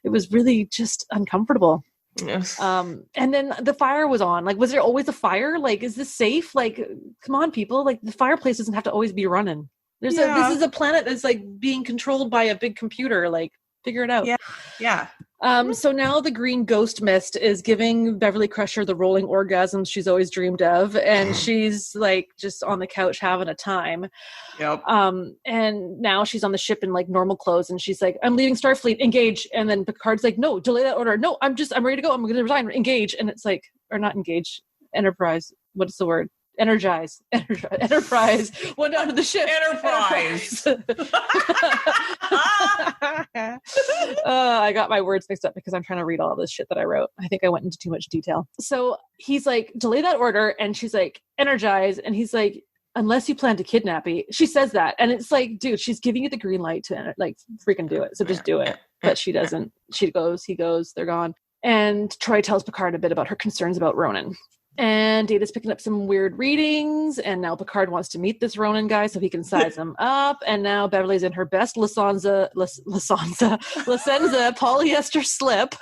It was really just uncomfortable. Yes. And then the fire was on. Like, was there always a fire? Like, is this safe? Like, come on, people. Like, the fireplace doesn't have to always be running. This is a planet that's like being controlled by a big computer. Like, figure it out. Yeah. So now the green ghost mist is giving Beverly Crusher the rolling orgasms she's always dreamed of, and she's like just on the couch having a time. Yep. And now she's on the ship in like normal clothes, and she's like, "I'm leaving Starfleet. Engage." And then Picard's like, "No, delay that order. No, I'm ready to go. I'm going to resign. Engage." And it's like, or not engage. Enterprise. What's the word? Enterprise. Went down to the ship. Enterprise. I got my words mixed up because I'm trying to read all this shit that I wrote. I think I went into too much detail. So he's like, delay that order. And she's like, energize. And he's like, unless you plan to kidnap me. She says that. And it's like, dude, she's giving you the green light to like freaking do it. So just do it. But she doesn't. She goes, he goes, they're gone. And Troy tells Picard a bit about her concerns about Ronan. And Data's picking up some weird readings, and now Picard wants to meet this Ronan guy so he can size him up. And now Beverly's in her best Lacenza polyester slip.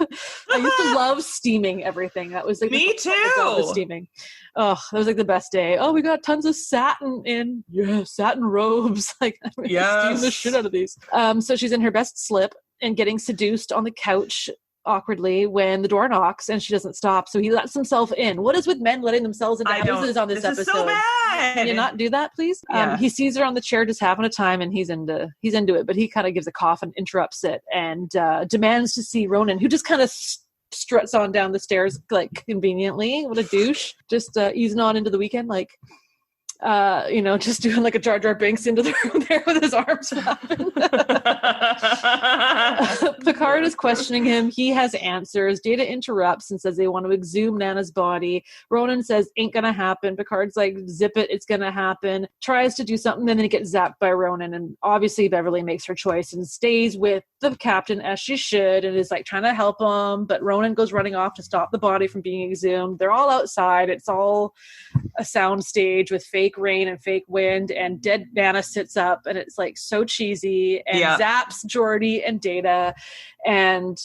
I used to love steaming everything. That was like me too. Steaming. Oh, that was like the best day. Oh, we got tons of satin in. Yeah, satin robes. Like, steam the shit out of these. So she's in her best slip and getting seduced on the couch awkwardly when the door knocks, and she doesn't stop, so he lets himself in. What is with men letting themselves into houses on this episode? Is so bad. Can you not do that, please? Yeah. He sees her on the chair just having a time, and he's into it, but he kind of gives a cough and interrupts it, and demands to see Ronan, who just kind of struts on down the stairs like conveniently. What a douche. Just easing on into the weekend, like just doing like a Jar Jar Binks into the room there with his arms flapping. Picard is questioning him. He has answers. Data interrupts and says they want to exhume Nana's body. Ronan says, ain't gonna happen. Picard's like, zip it, it's gonna happen. Tries to do something, and then he gets zapped by Ronan. And obviously Beverly makes her choice and stays with the captain as she should, and is like trying to help him. But Ronan goes running off to stop the body from being exhumed. They're all outside. It's all a sound stage with fake rain and fake wind, and dead Nana sits up, and it's like so cheesy, and zaps Geordi and Data, and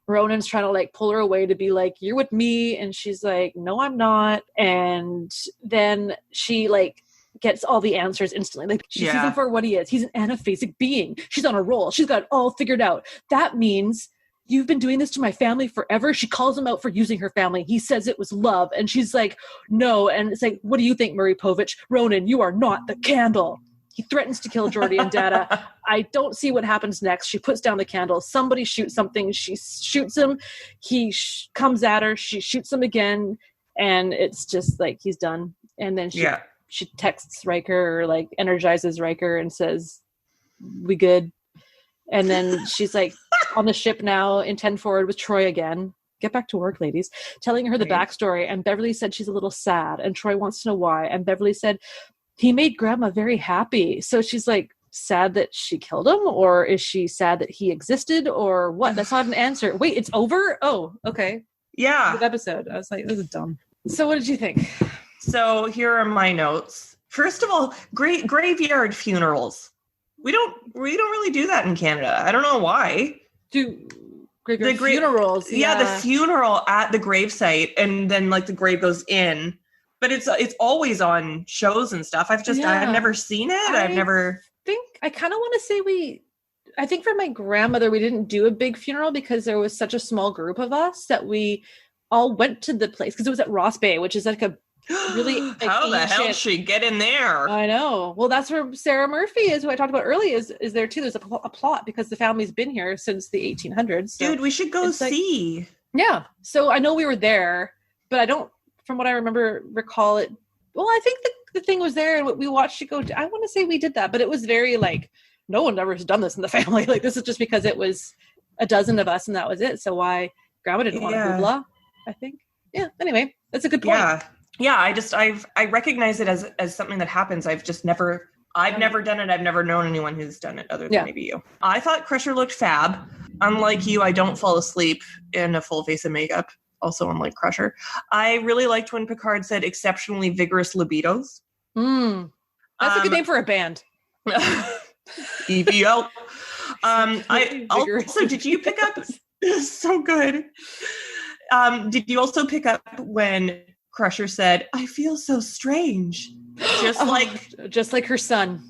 Ronan's trying to like pull her away to be like, you're with me, and she's like, no, I'm not. And then she like gets all the answers instantly. Like, she sees him for what he is. He's an anaphasic being. She's on a roll. She's got it all figured out. That means you've been doing this to my family forever. She calls him out for using her family. He says it was love. And she's like, no. And it's like, what do you think, Murray Povich? Ronan, you are not the candle. He threatens to kill Geordi and Data. I don't see what happens next. She puts down the candle. Somebody shoots something. She shoots him. He comes at her. She shoots him again. And it's just like, he's done. And then she texts Riker, or like energizes Riker, and says, we good. And then she's like on the ship now in 10 forward with Troy again. Get back to work, ladies. Telling her the backstory. And Beverly said she's a little sad. And Troy wants to know why. And Beverly said, he made Grandma very happy. So she's like, sad that she killed him? Or is she sad that he existed? Or what? That's not an answer. Wait, it's over? Oh, okay. Yeah. Good episode. I was like, this is dumb. So what did you think? So here are my notes. First of all, graveyard funerals. We don't really do that in Canada. I don't know why. Graveyard funerals. Yeah, the funeral at the gravesite, and then like the grave goes in. But it's always on shows and stuff. I've never seen it. I kind of want to say I think for my grandmother, we didn't do a big funeral because there was such a small group of us that we all went to the place, because it was at Ross Bay, which is like a really like, how the hell did she get in there? I know. Well, that's where Sarah Murphy is, who I talked about earlier, is there too. There's a plot because the family's been here since the 1800s. So dude, we should go see. Like, yeah. So I know we were there, but I don't, from what I recall it. Well, I think the thing was there, and we watched it go. I want to say we did that, but it was very like, no one ever has done this in the family. Like, this is just because it was a dozen of us and that was it. So why Grandma didn't want to hoopla, I think. Yeah. Anyway, that's a good point. Yeah. I recognize it as something that happens. I've never done it. I've never known anyone who's done it other than maybe you. I thought Crusher looked fab. Unlike you, I don't fall asleep in a full face of makeup. Also unlike Crusher. I really liked when Picard said exceptionally vigorous libidos. That's a good name for a band. EVO. I also, did you pick up? So good. Did you also pick up when Crusher said, "I feel so strange," just like her son?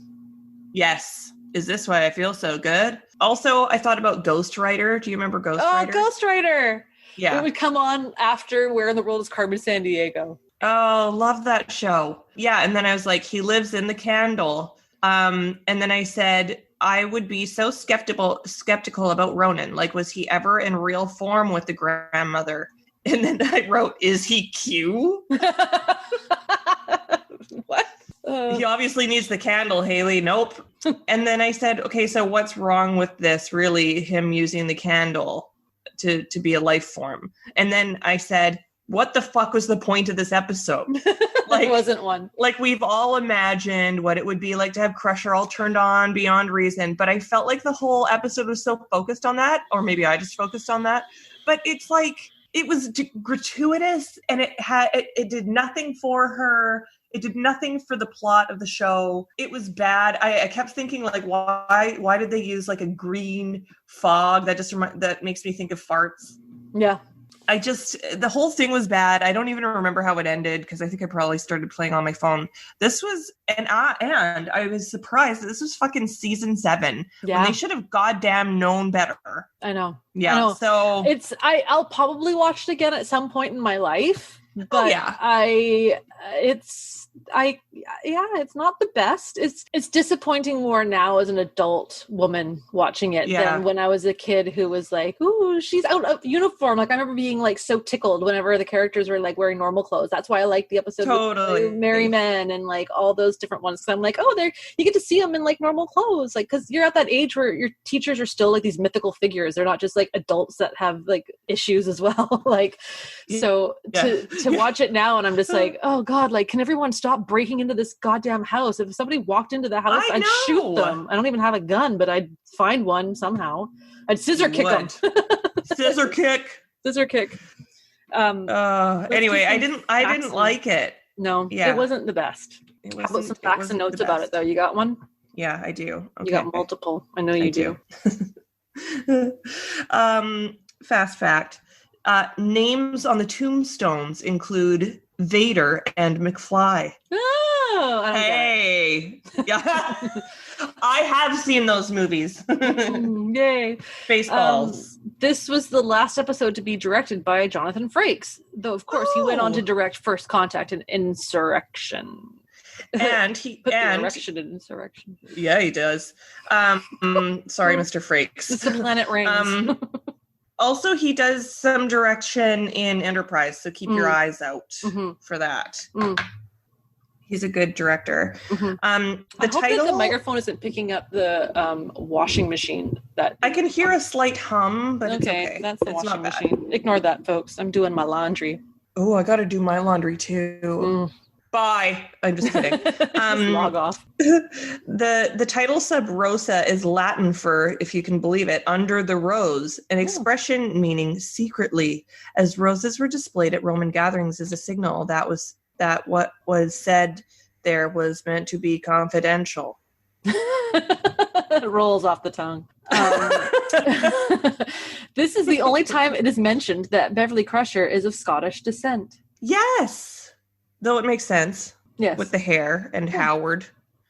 Yes. Is this why I feel so good? Also, I thought about Ghost Rider. Do you remember Ghost Rider? Oh, Ghost Rider. Yeah. It would come on after Where in the World is Carmen Sandiego? Oh, love that show. Yeah. And then I was like, he lives in the candle. And then I said, I would be so skeptical about Ronan. Like, was he ever in real form with the grandmother? And then I wrote, is he Q? What? He obviously needs the candle, Haley. Nope. And then I said, okay, so what's wrong with this? Really, him using the candle to be a life form? And then I said, what the fuck was the point of this episode? Like, there wasn't one. Like, we've all imagined what it would be like to have Crusher all turned on beyond reason, but I felt like the whole episode was so focused on that, or maybe I just focused on that. But it's like, it was gratuitous, and it did nothing for her. It did nothing for the plot of the show. It was bad. I kept thinking, like, why did they use like a green fog? That makes me think of farts. Yeah. The whole thing was bad. I don't even remember how it ended because I think I probably started playing on my phone. This was, and I was surprised that this was fucking season 7. Yeah. When they should have goddamn known better. I know. Yeah. I know. So I'll probably watch it again at some point in my life. But yeah. It's not the best. It's disappointing more now as an adult woman watching it than when I was a kid who was like, ooh, she's out of uniform. Like I remember being like so tickled whenever the characters were like wearing normal clothes. That's why I like the episode with Merry Men and like all those different ones. So I'm like, oh, you get to see them in like normal clothes. Like, cause you're at that age where your teachers are still like these mythical figures. They're not just like adults that have like issues as well. Like, so to watch it now and I'm just like, oh God, like, can everyone stop breaking into this goddamn house? If somebody walked into the house, I'd shoot them. I don't even have a gun, but I'd find one somehow. I'd scissor kick them. Scissor kick. Anyway, I didn't like it. No, it wasn't the best. How about some facts and notes about it though? You got one? Yeah, I do. Okay. You got multiple. I know you do. Fast fact. Names on the tombstones include Vader and McFly. Oh, hey. Yeah. I have seen those movies. Yay. Spaceballs. This was the last episode to be directed by Jonathan Frakes, though of course he went on to direct First Contact and Insurrection. And he put the erection in Insurrection. Yeah, he does. Sorry, Mr. Frakes. It's the planet rings. Also, he does some direction in Enterprise, so keep your eyes out for that. He's a good director. I hope that the microphone isn't picking up the washing machine. That I can hear a slight hum, but it's okay. That's the washing machine. Ignore that, folks. I'm doing my laundry. Oh, I got to do my laundry too. Bye. I'm just kidding. Log off. The title sub Rosa is Latin for, if you can believe it, under the rose, an expression meaning secretly, as roses were displayed at Roman gatherings as a signal that what was said there was meant to be confidential. It rolls off the tongue. This is the only time it is mentioned that Beverly Crusher is of Scottish descent. Yes. Though it makes sense. Yes. With the hair and Howard.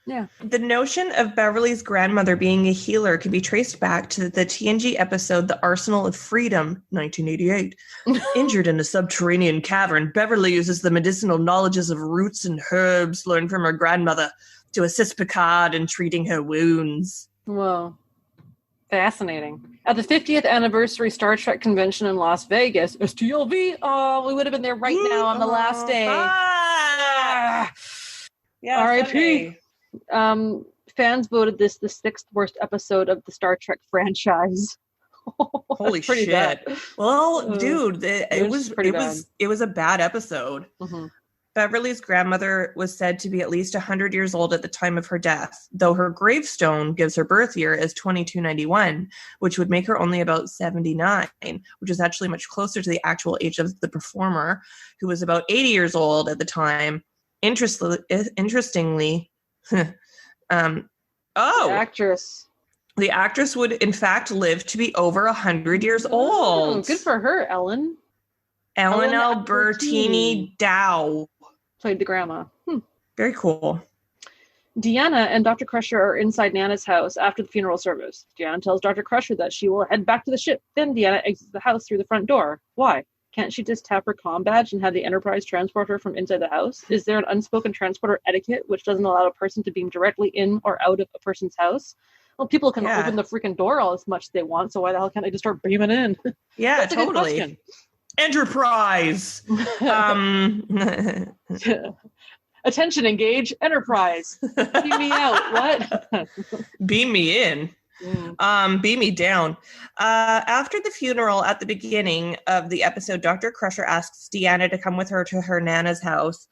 Yeah. The notion of Beverly's grandmother being a healer can be traced back to the TNG episode The Arsenal of Freedom, 1988. Injured in a subterranean cavern, Beverly uses the medicinal knowledges of roots and herbs learned from her grandmother to assist Picard in treating her wounds. Whoa. Fascinating. At the 50th anniversary Star Trek convention in Las Vegas, STLV, we would have been there right now on the last day. Yeah, R.I.P. Fans voted this the 6th worst episode of the Star Trek franchise. Holy shit. Bad. Well, dude, it was a bad episode. Beverly's grandmother was said to be at least 100 years old at the time of her death, though her gravestone gives her birth year as 2291, which would make her only about 79, which is actually much closer to the actual age of the performer, who was about 80 years old at the time. Interestingly, the actress would in fact live to be over 100 years old. Good for her, Ellen. Ellen Albertini Dow. Played the grandma. Very cool. Deanna and Dr. Crusher are inside Nana's house after the funeral service. Deanna tells Dr. Crusher that she will head back to the ship. Then Deanna exits the house through the front door. Why? Can't she just tap her comm badge and have the Enterprise transport her from inside the house? Is there an unspoken transporter etiquette which doesn't allow a person to beam directly in or out of a person's house? Well, people can open the freaking door all as much as they want, so why the hell can't they just start beaming in? Yeah, That's totally. a good question. Enterprise. Attention, engage. Enterprise. Beam me out. What? Beam me in. Beam me down. After the funeral at the beginning of the episode, Dr. Crusher asks Deanna to come with her to her Nana's house,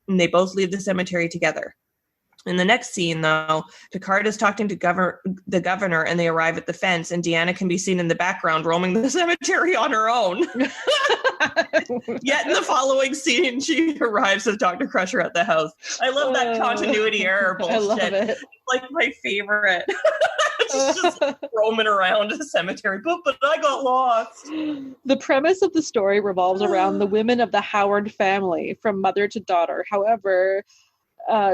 and they both leave the cemetery together. In the next scene, though, Picard is talking to the governor, and they arrive at the fence, and Deanna can be seen in the background roaming the cemetery on her own. Yet in the following scene, she arrives with Dr. Crusher at the house. I love that continuity error bullshit. I love it. It's like my favorite. She's just roaming around a cemetery, but I got lost. The premise of the story revolves around the women of the Howard family, from mother to daughter. However,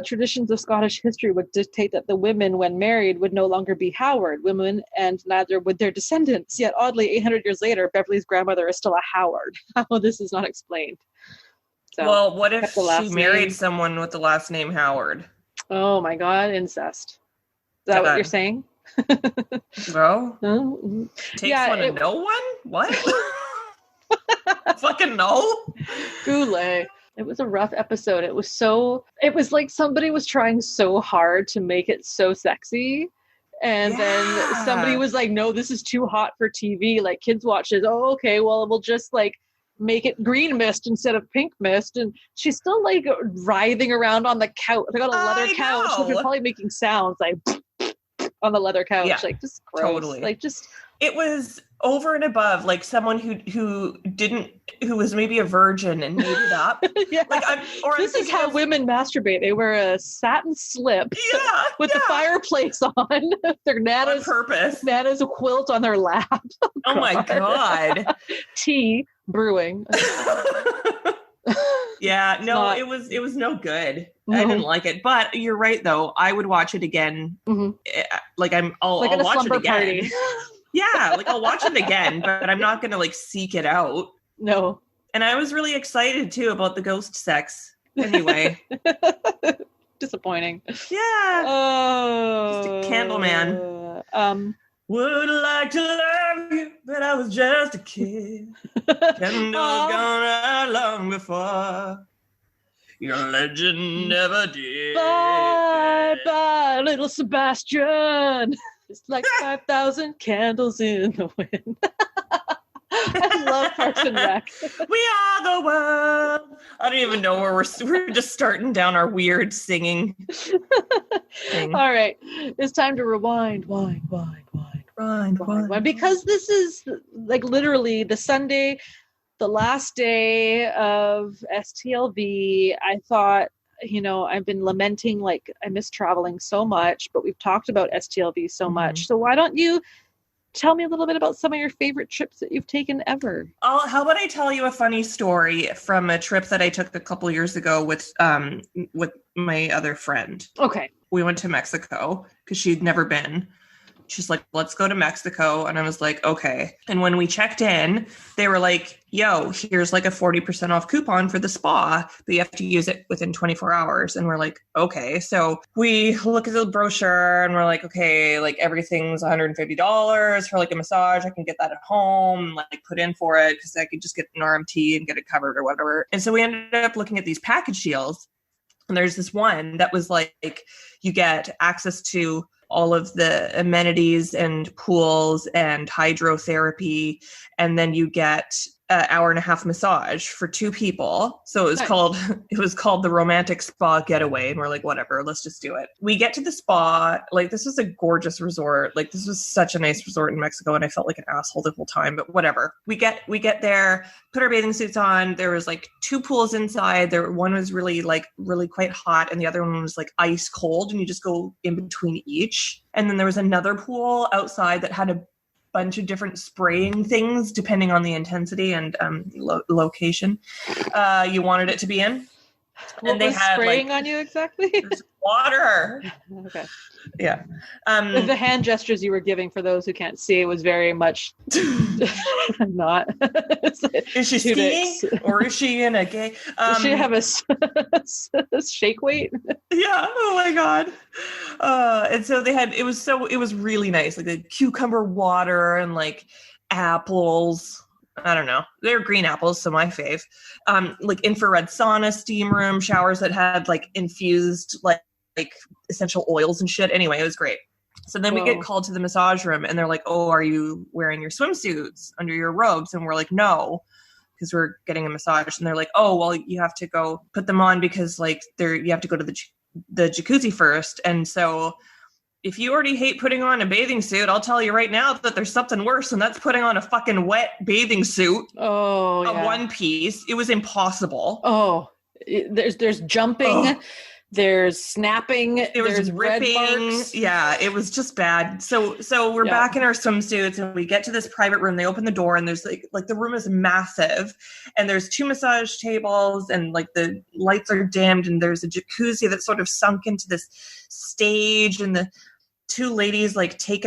traditions of Scottish history would dictate that the women, when married, would no longer be Howard women, and neither would their descendants. Yet, oddly, 800 years later, Beverly's grandmother is still a Howard. How this is not explained. So, well, what if she married someone with the last name Howard? Oh my God, incest. Is that what you're saying? Bro? No? Takes one to know one? What? Fucking no? Goulet. It was a rough episode. It was like somebody was trying so hard to make it so sexy. And then somebody was like, no, this is too hot for TV. Like, kids watch it. Oh, okay, well, we'll just like make it green mist instead of pink mist. And she's still like writhing around on the couch. They got a leather couch, which is probably making sounds like on the leather couch. Yeah, like, just gross. Totally. Like, just... It was over and above, like someone who was maybe a virgin and made it up. Yeah. Like, this is how women masturbate. They wear a satin slip with the fireplace on. Their Nana's purpose. Nana's a quilt on their lap. Oh my God. Tea brewing. Yeah, no, it was no good. Mm-hmm. I didn't like it, but you're right though. I would watch it again. Mm-hmm. Like I'll watch it again. Party. Yeah, like I'll watch it again, but I'm not going to like seek it out. No. And I was really excited too about the ghost sex. Anyway. Disappointing. Yeah. Just a candle man. Would like to love you, but I was just a kid. Candle gone out long before. Your legend never did. Bye, bye, little Sebastian. It's like 5,000 candles in the wind. I love Parks and Rec. We are the world. I don't even know where we're just starting down our weird singing thing. All right. It's time to rewind. Wind. Because this is like literally the Sunday, the last day of STLV. I thought, I've been lamenting, like, I miss traveling so much, but we've talked about STLV so much. So why don't you tell me a little bit about some of your favorite trips that you've taken ever? How about I tell you a funny story from a trip that I took a couple years ago with my other friend. Okay. We went to Mexico because she'd never been. She's like, let's go to Mexico. And I was like, okay. And when we checked in, they were like, yo, here's like a 40% off coupon for the spa, but you have to use it within 24 hours. And we're like, okay. So we look at the brochure and we're like, okay, like everything's $150 for like a massage. I can get that at home, like put in for it because I could just get an RMT and get it covered or whatever. And so we ended up looking at these package deals. And there's this one that was like, you get access to all of the amenities and pools and hydrotherapy. And then you get an hour and a half massage for 2 people. So it was called the Romantic Spa Getaway. And we're like, whatever, let's just do it. We get to the spa. Like, this was a gorgeous resort. Like, this was such a nice resort in Mexico. And I felt like an asshole the whole time, but whatever. We get there, put our bathing suits on. There was like 2 pools inside. One was really quite hot. And the other one was like ice cold. And you just go in between each. And then there was another pool outside that had a bunch of different spraying things depending on the intensity and location you wanted it to be in. What and they was had spraying on you exactly? Water. Okay. Yeah. The hand gestures you were giving, for those who can't see, was very much not. Is she skiing or is she in a gay? Does she have a shake weight? Yeah. Oh my God. And so it was really nice. Like the cucumber water and like apples. I don't know. They're green apples, so my fave. Like infrared sauna, steam room, showers that had like infused like essential oils and shit. Anyway, it was great. So then we get called to the massage room and they're like, oh, are you wearing your swimsuits under your robes? And we're like, no, because we're getting a massage. And they're like, oh, well, you have to go put them on because like you have to go to the jacuzzi first. And so if you already hate putting on a bathing suit, I'll tell you right now that there's something worse, and that's putting on a fucking wet bathing suit. Oh, a one piece. It was impossible. Oh, there's jumping. Oh. There's snapping. There's ripping. Red marks. Yeah, it was just bad. So we're back in our swimsuits, and we get to this private room. They open the door, and there's like the room is massive, and there's 2 massage tables, and like the lights are dimmed, and there's a jacuzzi that's sort of sunk into this stage, and the 2 ladies like take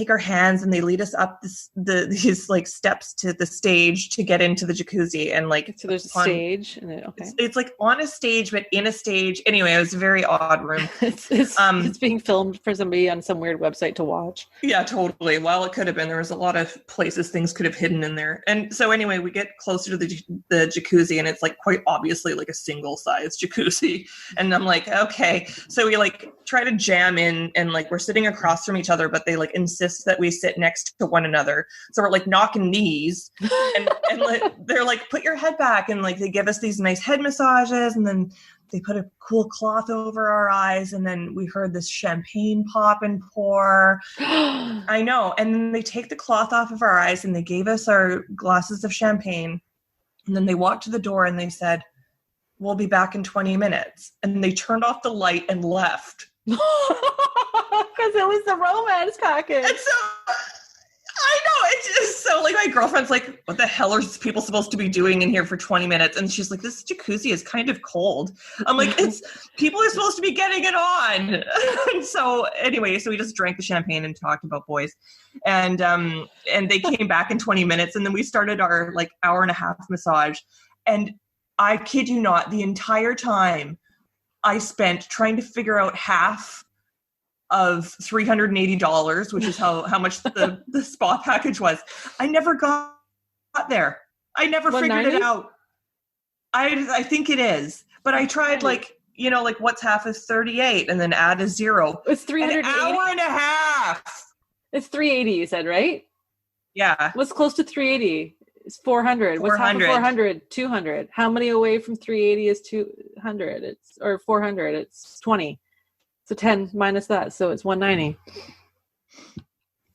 our hands and they lead us up these like steps to the stage to get into the jacuzzi. And like, so there's a stage and it's like on a stage, but in a stage. Anyway, it was a very odd room. It's being filmed for somebody on some weird website to watch. Yeah, totally. Well, it could have been. There was a lot of places things could have hidden in there. And so anyway, we get closer to the jacuzzi, and it's like quite obviously like a single size jacuzzi. And I'm like, okay. So we like try to jam in, and like we're sitting across from each other, but they like insist that we sit next to one another. So we're like knocking knees, and like, they're like, put your head back, and like they give us these nice head massages, and then they put a cool cloth over our eyes, and then we heard this champagne pop and pour. I know. And then they take the cloth off of our eyes, and they gave us our glasses of champagne, and then they walked to the door and they said, we'll be back in 20 minutes. And they turned off the light and left. Because it was the romance package. And so, I know, it's just so, like, my girlfriend's like, what the hell are people supposed to be doing in here for 20 minutes? And she's like, this jacuzzi is kind of cold. I'm like, people are supposed to be getting it on. And so, anyway, so we just drank the champagne and talked about boys. And they came back in 20 minutes, and then we started our, like, hour and a half massage. And I kid you not, the entire time I spent trying to figure out half of $380, which is how much the spa package was. I never got there. I never figured it out. I think it is. But I tried like, like what's half is 38 and then add a 0. It's 380. An hour and a half. It's 380, you said, right? Yeah. What's close to 380? It's 400. What's half of 400? 200. How many away from 380 is 200? Or 400. It's 20. So 10 minus that. So it's 190.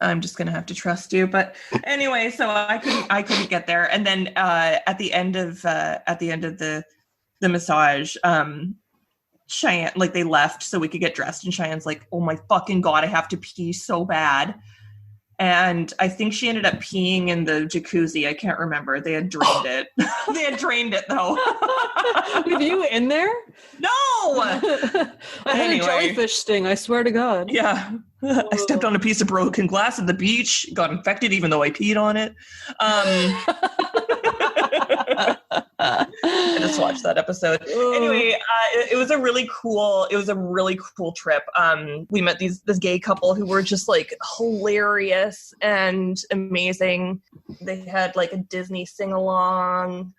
I'm just going to have to trust you. But anyway, so I couldn't get there. And then at the end of the massage, Cheyenne, like they left so we could get dressed. And Cheyenne's like, oh my fucking God, I have to pee so bad. And I think she ended up peeing in the jacuzzi. I can't remember. They had drained it. They had drained it, though. With you in there? No! I had a jellyfish sting, I swear to God. Yeah. I stepped on a piece of broken glass at the beach, got infected even though I peed on it. I just watched that episode. Anyway, it was a really cool trip. We met this gay couple who were just like hilarious and amazing. They had like a Disney sing-along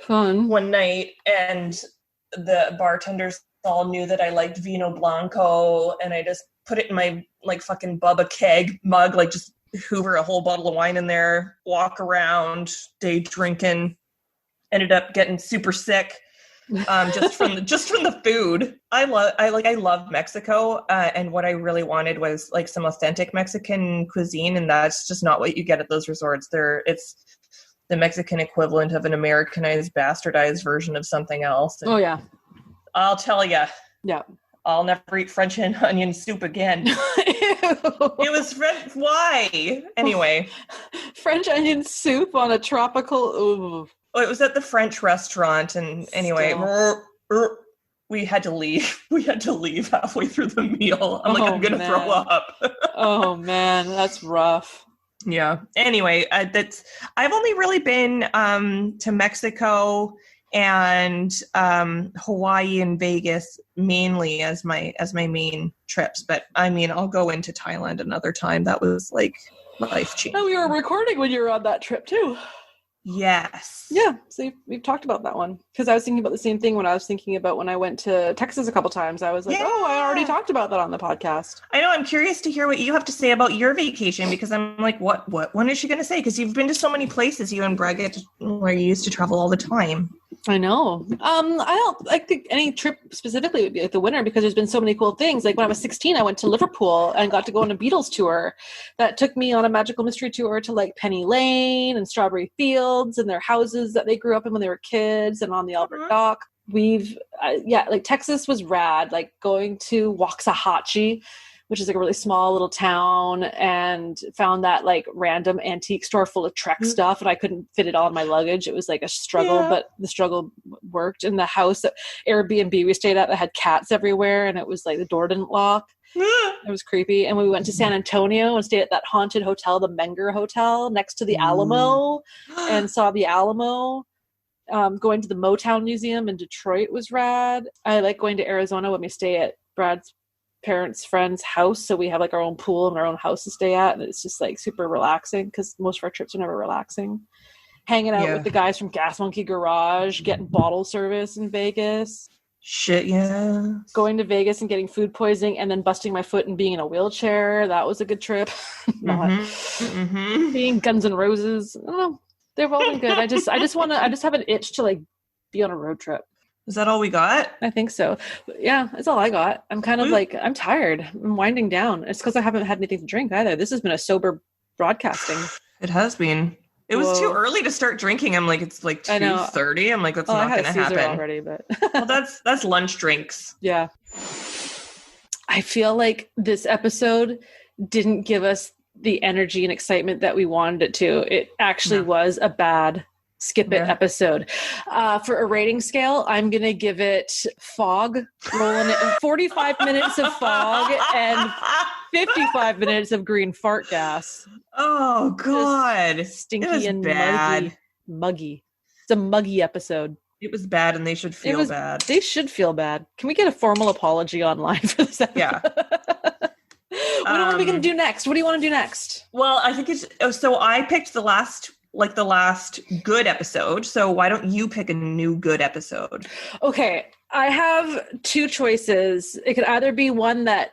fun one night, and the bartenders all knew that I liked Vino Blanco, and I just put it in my like fucking Bubba keg mug, like just hoover a whole bottle of wine in there, walk around, day drinking. Ended up getting super sick just from the food. I love Mexico, and what I really wanted was like some authentic Mexican cuisine, and that's just not what you get at those resorts. It's the Mexican equivalent of an Americanized, bastardized version of something else. And oh yeah, I'll tell you. Yeah. I'll never eat French and onion soup again. It was French. Why? Anyway. French onion soup on a tropical. Ooh. Well, it was at the French restaurant, and anyway, we had to leave. We had to leave halfway through the meal. I'm I'm going to throw up. Oh, man, that's rough. Yeah. Anyway, I've only really been to Mexico and Hawaii and Vegas mainly as my main trips. But I mean, I'll go into Thailand another time. That was like life-changing. Oh, we were recording when you were on that trip too. Yes. Yeah. So we've talked about that one, because I was thinking about the same thing when I was thinking about when I went to Texas a couple times. I was like, oh, I already talked about that on the podcast. I know. I'm curious to hear what you have to say about your vacation, because I'm like, what is she going to say? Because you've been to so many places, you and Brett, where you used to travel all the time. I know. I don't think any trip specifically would be like the winter because there's been so many cool things. Like when I was 16, I went to Liverpool and got to go on a Beatles tour that took me on a magical mystery tour to like Penny Lane and Strawberry Fields and their houses that they grew up in when they were kids and on the Albert Dock. We've, like Texas was rad, like going to Waxahachie, which is like a really small little town, and found that like random antique store full of Trek stuff, and I couldn't fit it all in my luggage. It was like a struggle, but the struggle worked. In the house that Airbnb we stayed at that had cats everywhere, and it was like the door didn't lock. It was creepy. And we went to San Antonio and stayed at that haunted hotel, the Menger Hotel, next to the Alamo, and saw the Alamo. Going to the Motown Museum in Detroit was rad. I like going to Arizona when we stay at Brad's parents' friend's house, so we have like our own pool and our own house to stay at, and it's just like super relaxing because most of our trips are never relaxing. Hanging out with the guys from Gas Monkey Garage, getting bottle service in Vegas. Shit, yeah. Going to Vegas and getting food poisoning and then busting my foot and being in a wheelchair. That was a good trip. Being Guns N' Roses. I don't know. They've all been good. I just have an itch to like be on a road trip. Is that all we got? I think so. Yeah, that's all I got. I'm kind of like, I'm tired. I'm winding down. It's because I haven't had anything to drink either. This has been a sober broadcasting. It has been. It was too early to start drinking. I'm like, it's like 2:30. I'm like, that's not going to happen already. But well, that's lunch drinks. Yeah. I feel like this episode didn't give us the energy and excitement that we wanted it to. It actually was a bad skip it episode. For a rating scale, I'm going to give it fog, rolling it 45 minutes of fog and 55 minutes of green fart gas. Oh, God. Just stinky and bad. Muggy. It's a muggy episode. It was bad and they should feel bad. They should feel bad. Can we get a formal apology online for this episode? Yeah. What are we going to do next? What do you want to do next? Well, I think so I picked the last good episode. So why don't you pick a new good episode? Okay. I have two choices. It could either be one that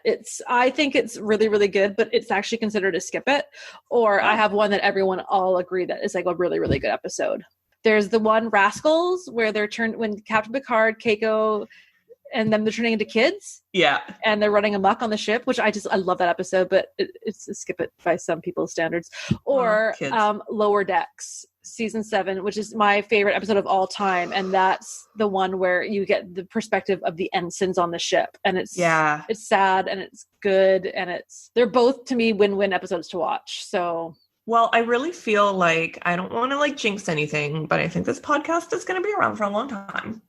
I think it's really, really good, but it's actually considered a skip it. Or I have one that everyone all agree that is like a really, really good episode. There's the one Rascals where when Captain Picard, Keiko, and then they're turning into kids. Yeah. And they're running amok on the ship, which I love that episode, but it's a skip it by some people's standards. Or Lower Decks, season 7, which is my favorite episode of all time. And that's the one where you get the perspective of the ensigns on the ship. And it's sad and it's good. And they're both to me win-win episodes to watch. So... Well, I really feel like I don't want to like jinx anything, but I think this podcast is going to be around for a long time.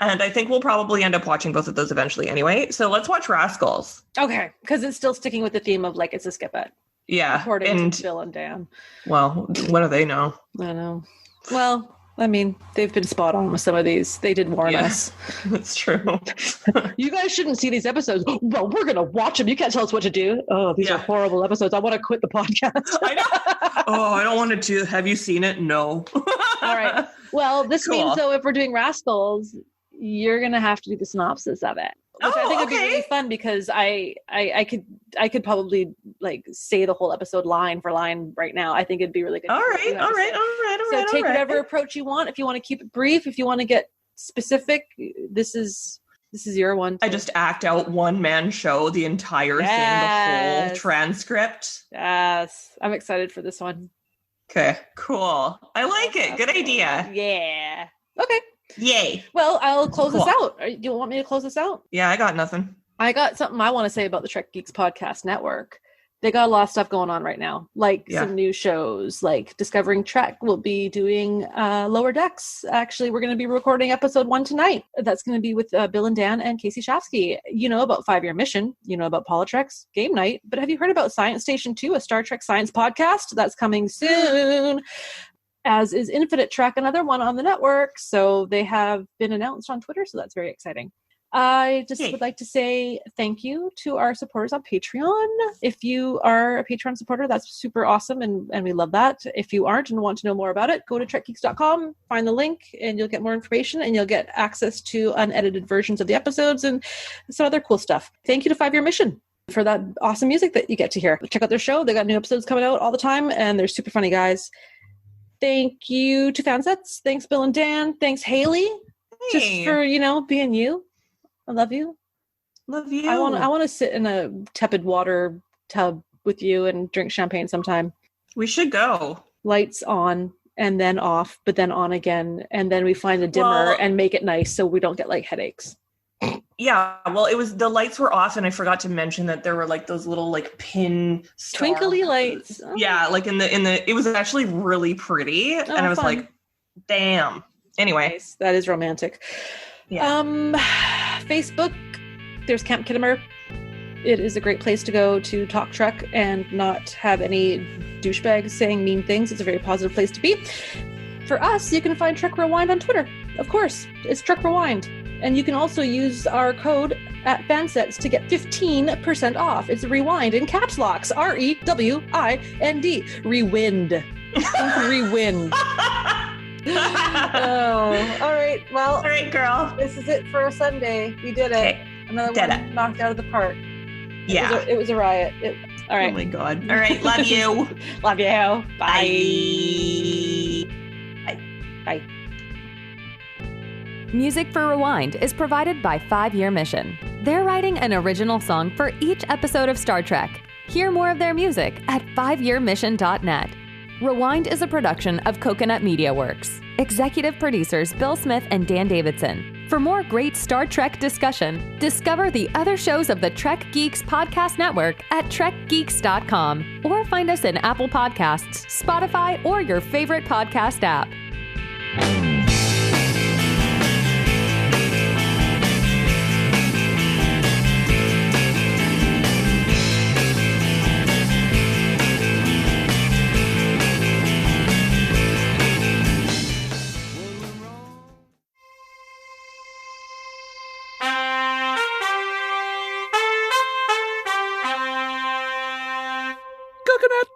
And I think we'll probably end up watching both of those eventually anyway. So let's watch Rascals. Okay. Because it's still sticking with the theme of like, it's a skip it. Yeah. According to Bill and Dan. Well, what do they know? I know. Well, I mean, they've been spot on with some of these. They did warn us. That's true. You guys shouldn't see these episodes. Well, we're going to watch them. You can't tell us what to do. Oh, these are horrible episodes. I want to quit the podcast. I know. Oh, I don't want to. Have you seen it? No. All right. Well, this means, though, if we're doing Rascals, you're going to have to do the synopsis of it. Which I think would be really fun because I could probably like say the whole episode line for line right now. I think it'd be really good. All right. So take whatever approach you want. If you want to keep it brief, if you want to get specific, this is your one. I just act out one man show, the entire thing, the whole transcript. Yes. I'm excited for this one. Okay, cool. I like it. Good idea. Yeah. Okay. Yay. Well, I'll close this out. Do you want me to close this out? Yeah, I got nothing. I got something I want to say about the Trek Geeks Podcast Network. They got a lot of stuff going on right now, like some new shows, like Discovering Trek will be doing Lower Decks. Actually, we're going to be recording episode 1 tonight. That's going to be with Bill and Dan and Casey Shafsky. You know about 5 Year Mission. You know about Politrek's Game Night. But have you heard about Science Station 2, a Star Trek science podcast? That's coming soon. As is Infinite Trek, another one on the network. So they have been announced on Twitter, so that's very exciting. I just would like to say thank you to our supporters on Patreon. If you are a Patreon supporter, that's super awesome, and we love that. If you aren't and want to know more about it, go to trekgeeks.com, find the link, and you'll get more information, and you'll get access to unedited versions of the episodes and some other cool stuff. Thank you to 5 Year Mission for that awesome music that you get to hear. Check out their show. They got new episodes coming out all the time, and they're super funny guys. Thank you to Fansets. Thanks, Bill and Dan. Thanks, Haley. Just for, being you. I love you. Love you. I want to sit in a tepid water tub with you and drink champagne sometime. We should go. Lights on and then off, but then on again. And then we find a dimmer and make it nice so we don't get like headaches. Yeah, well, the lights were off, and I forgot to mention that there were like those little like pin twinkly lights. Oh. Yeah, like in the it was actually really pretty, and I was like, damn. Anyway, nice. That is romantic. Yeah. Facebook, there's Camp Kittimer. It is a great place to go to talk Trek and not have any douchebags saying mean things. It's a very positive place to be. For us, you can find Trek Rewind on Twitter. Of course, it's Trek Rewind. And you can also use our code at Fansets to get 15% off. It's Rewind in caps locks. REWIND. Rewind. Rewind. Oh, all right. Well, all right, girl. This is it for a Sunday. We did it. Okay. Another one knocked out of the park. Yeah. It was a riot. All right. Oh my God. All right. Love you. Love you. Bye. Bye. Bye. Music for Rewind is provided by 5 Year Mission. They're writing an original song for each episode of Star Trek. Hear more of their music at 5yearmission.net. Rewind is a production of Coconut Media Works. Executive producers Bill Smith and Dan Davidson. For more great Star Trek discussion, discover the other shows of the Trek Geeks podcast network at trekgeeks.com or find us in Apple Podcasts, Spotify, or your favorite podcast app. Coconut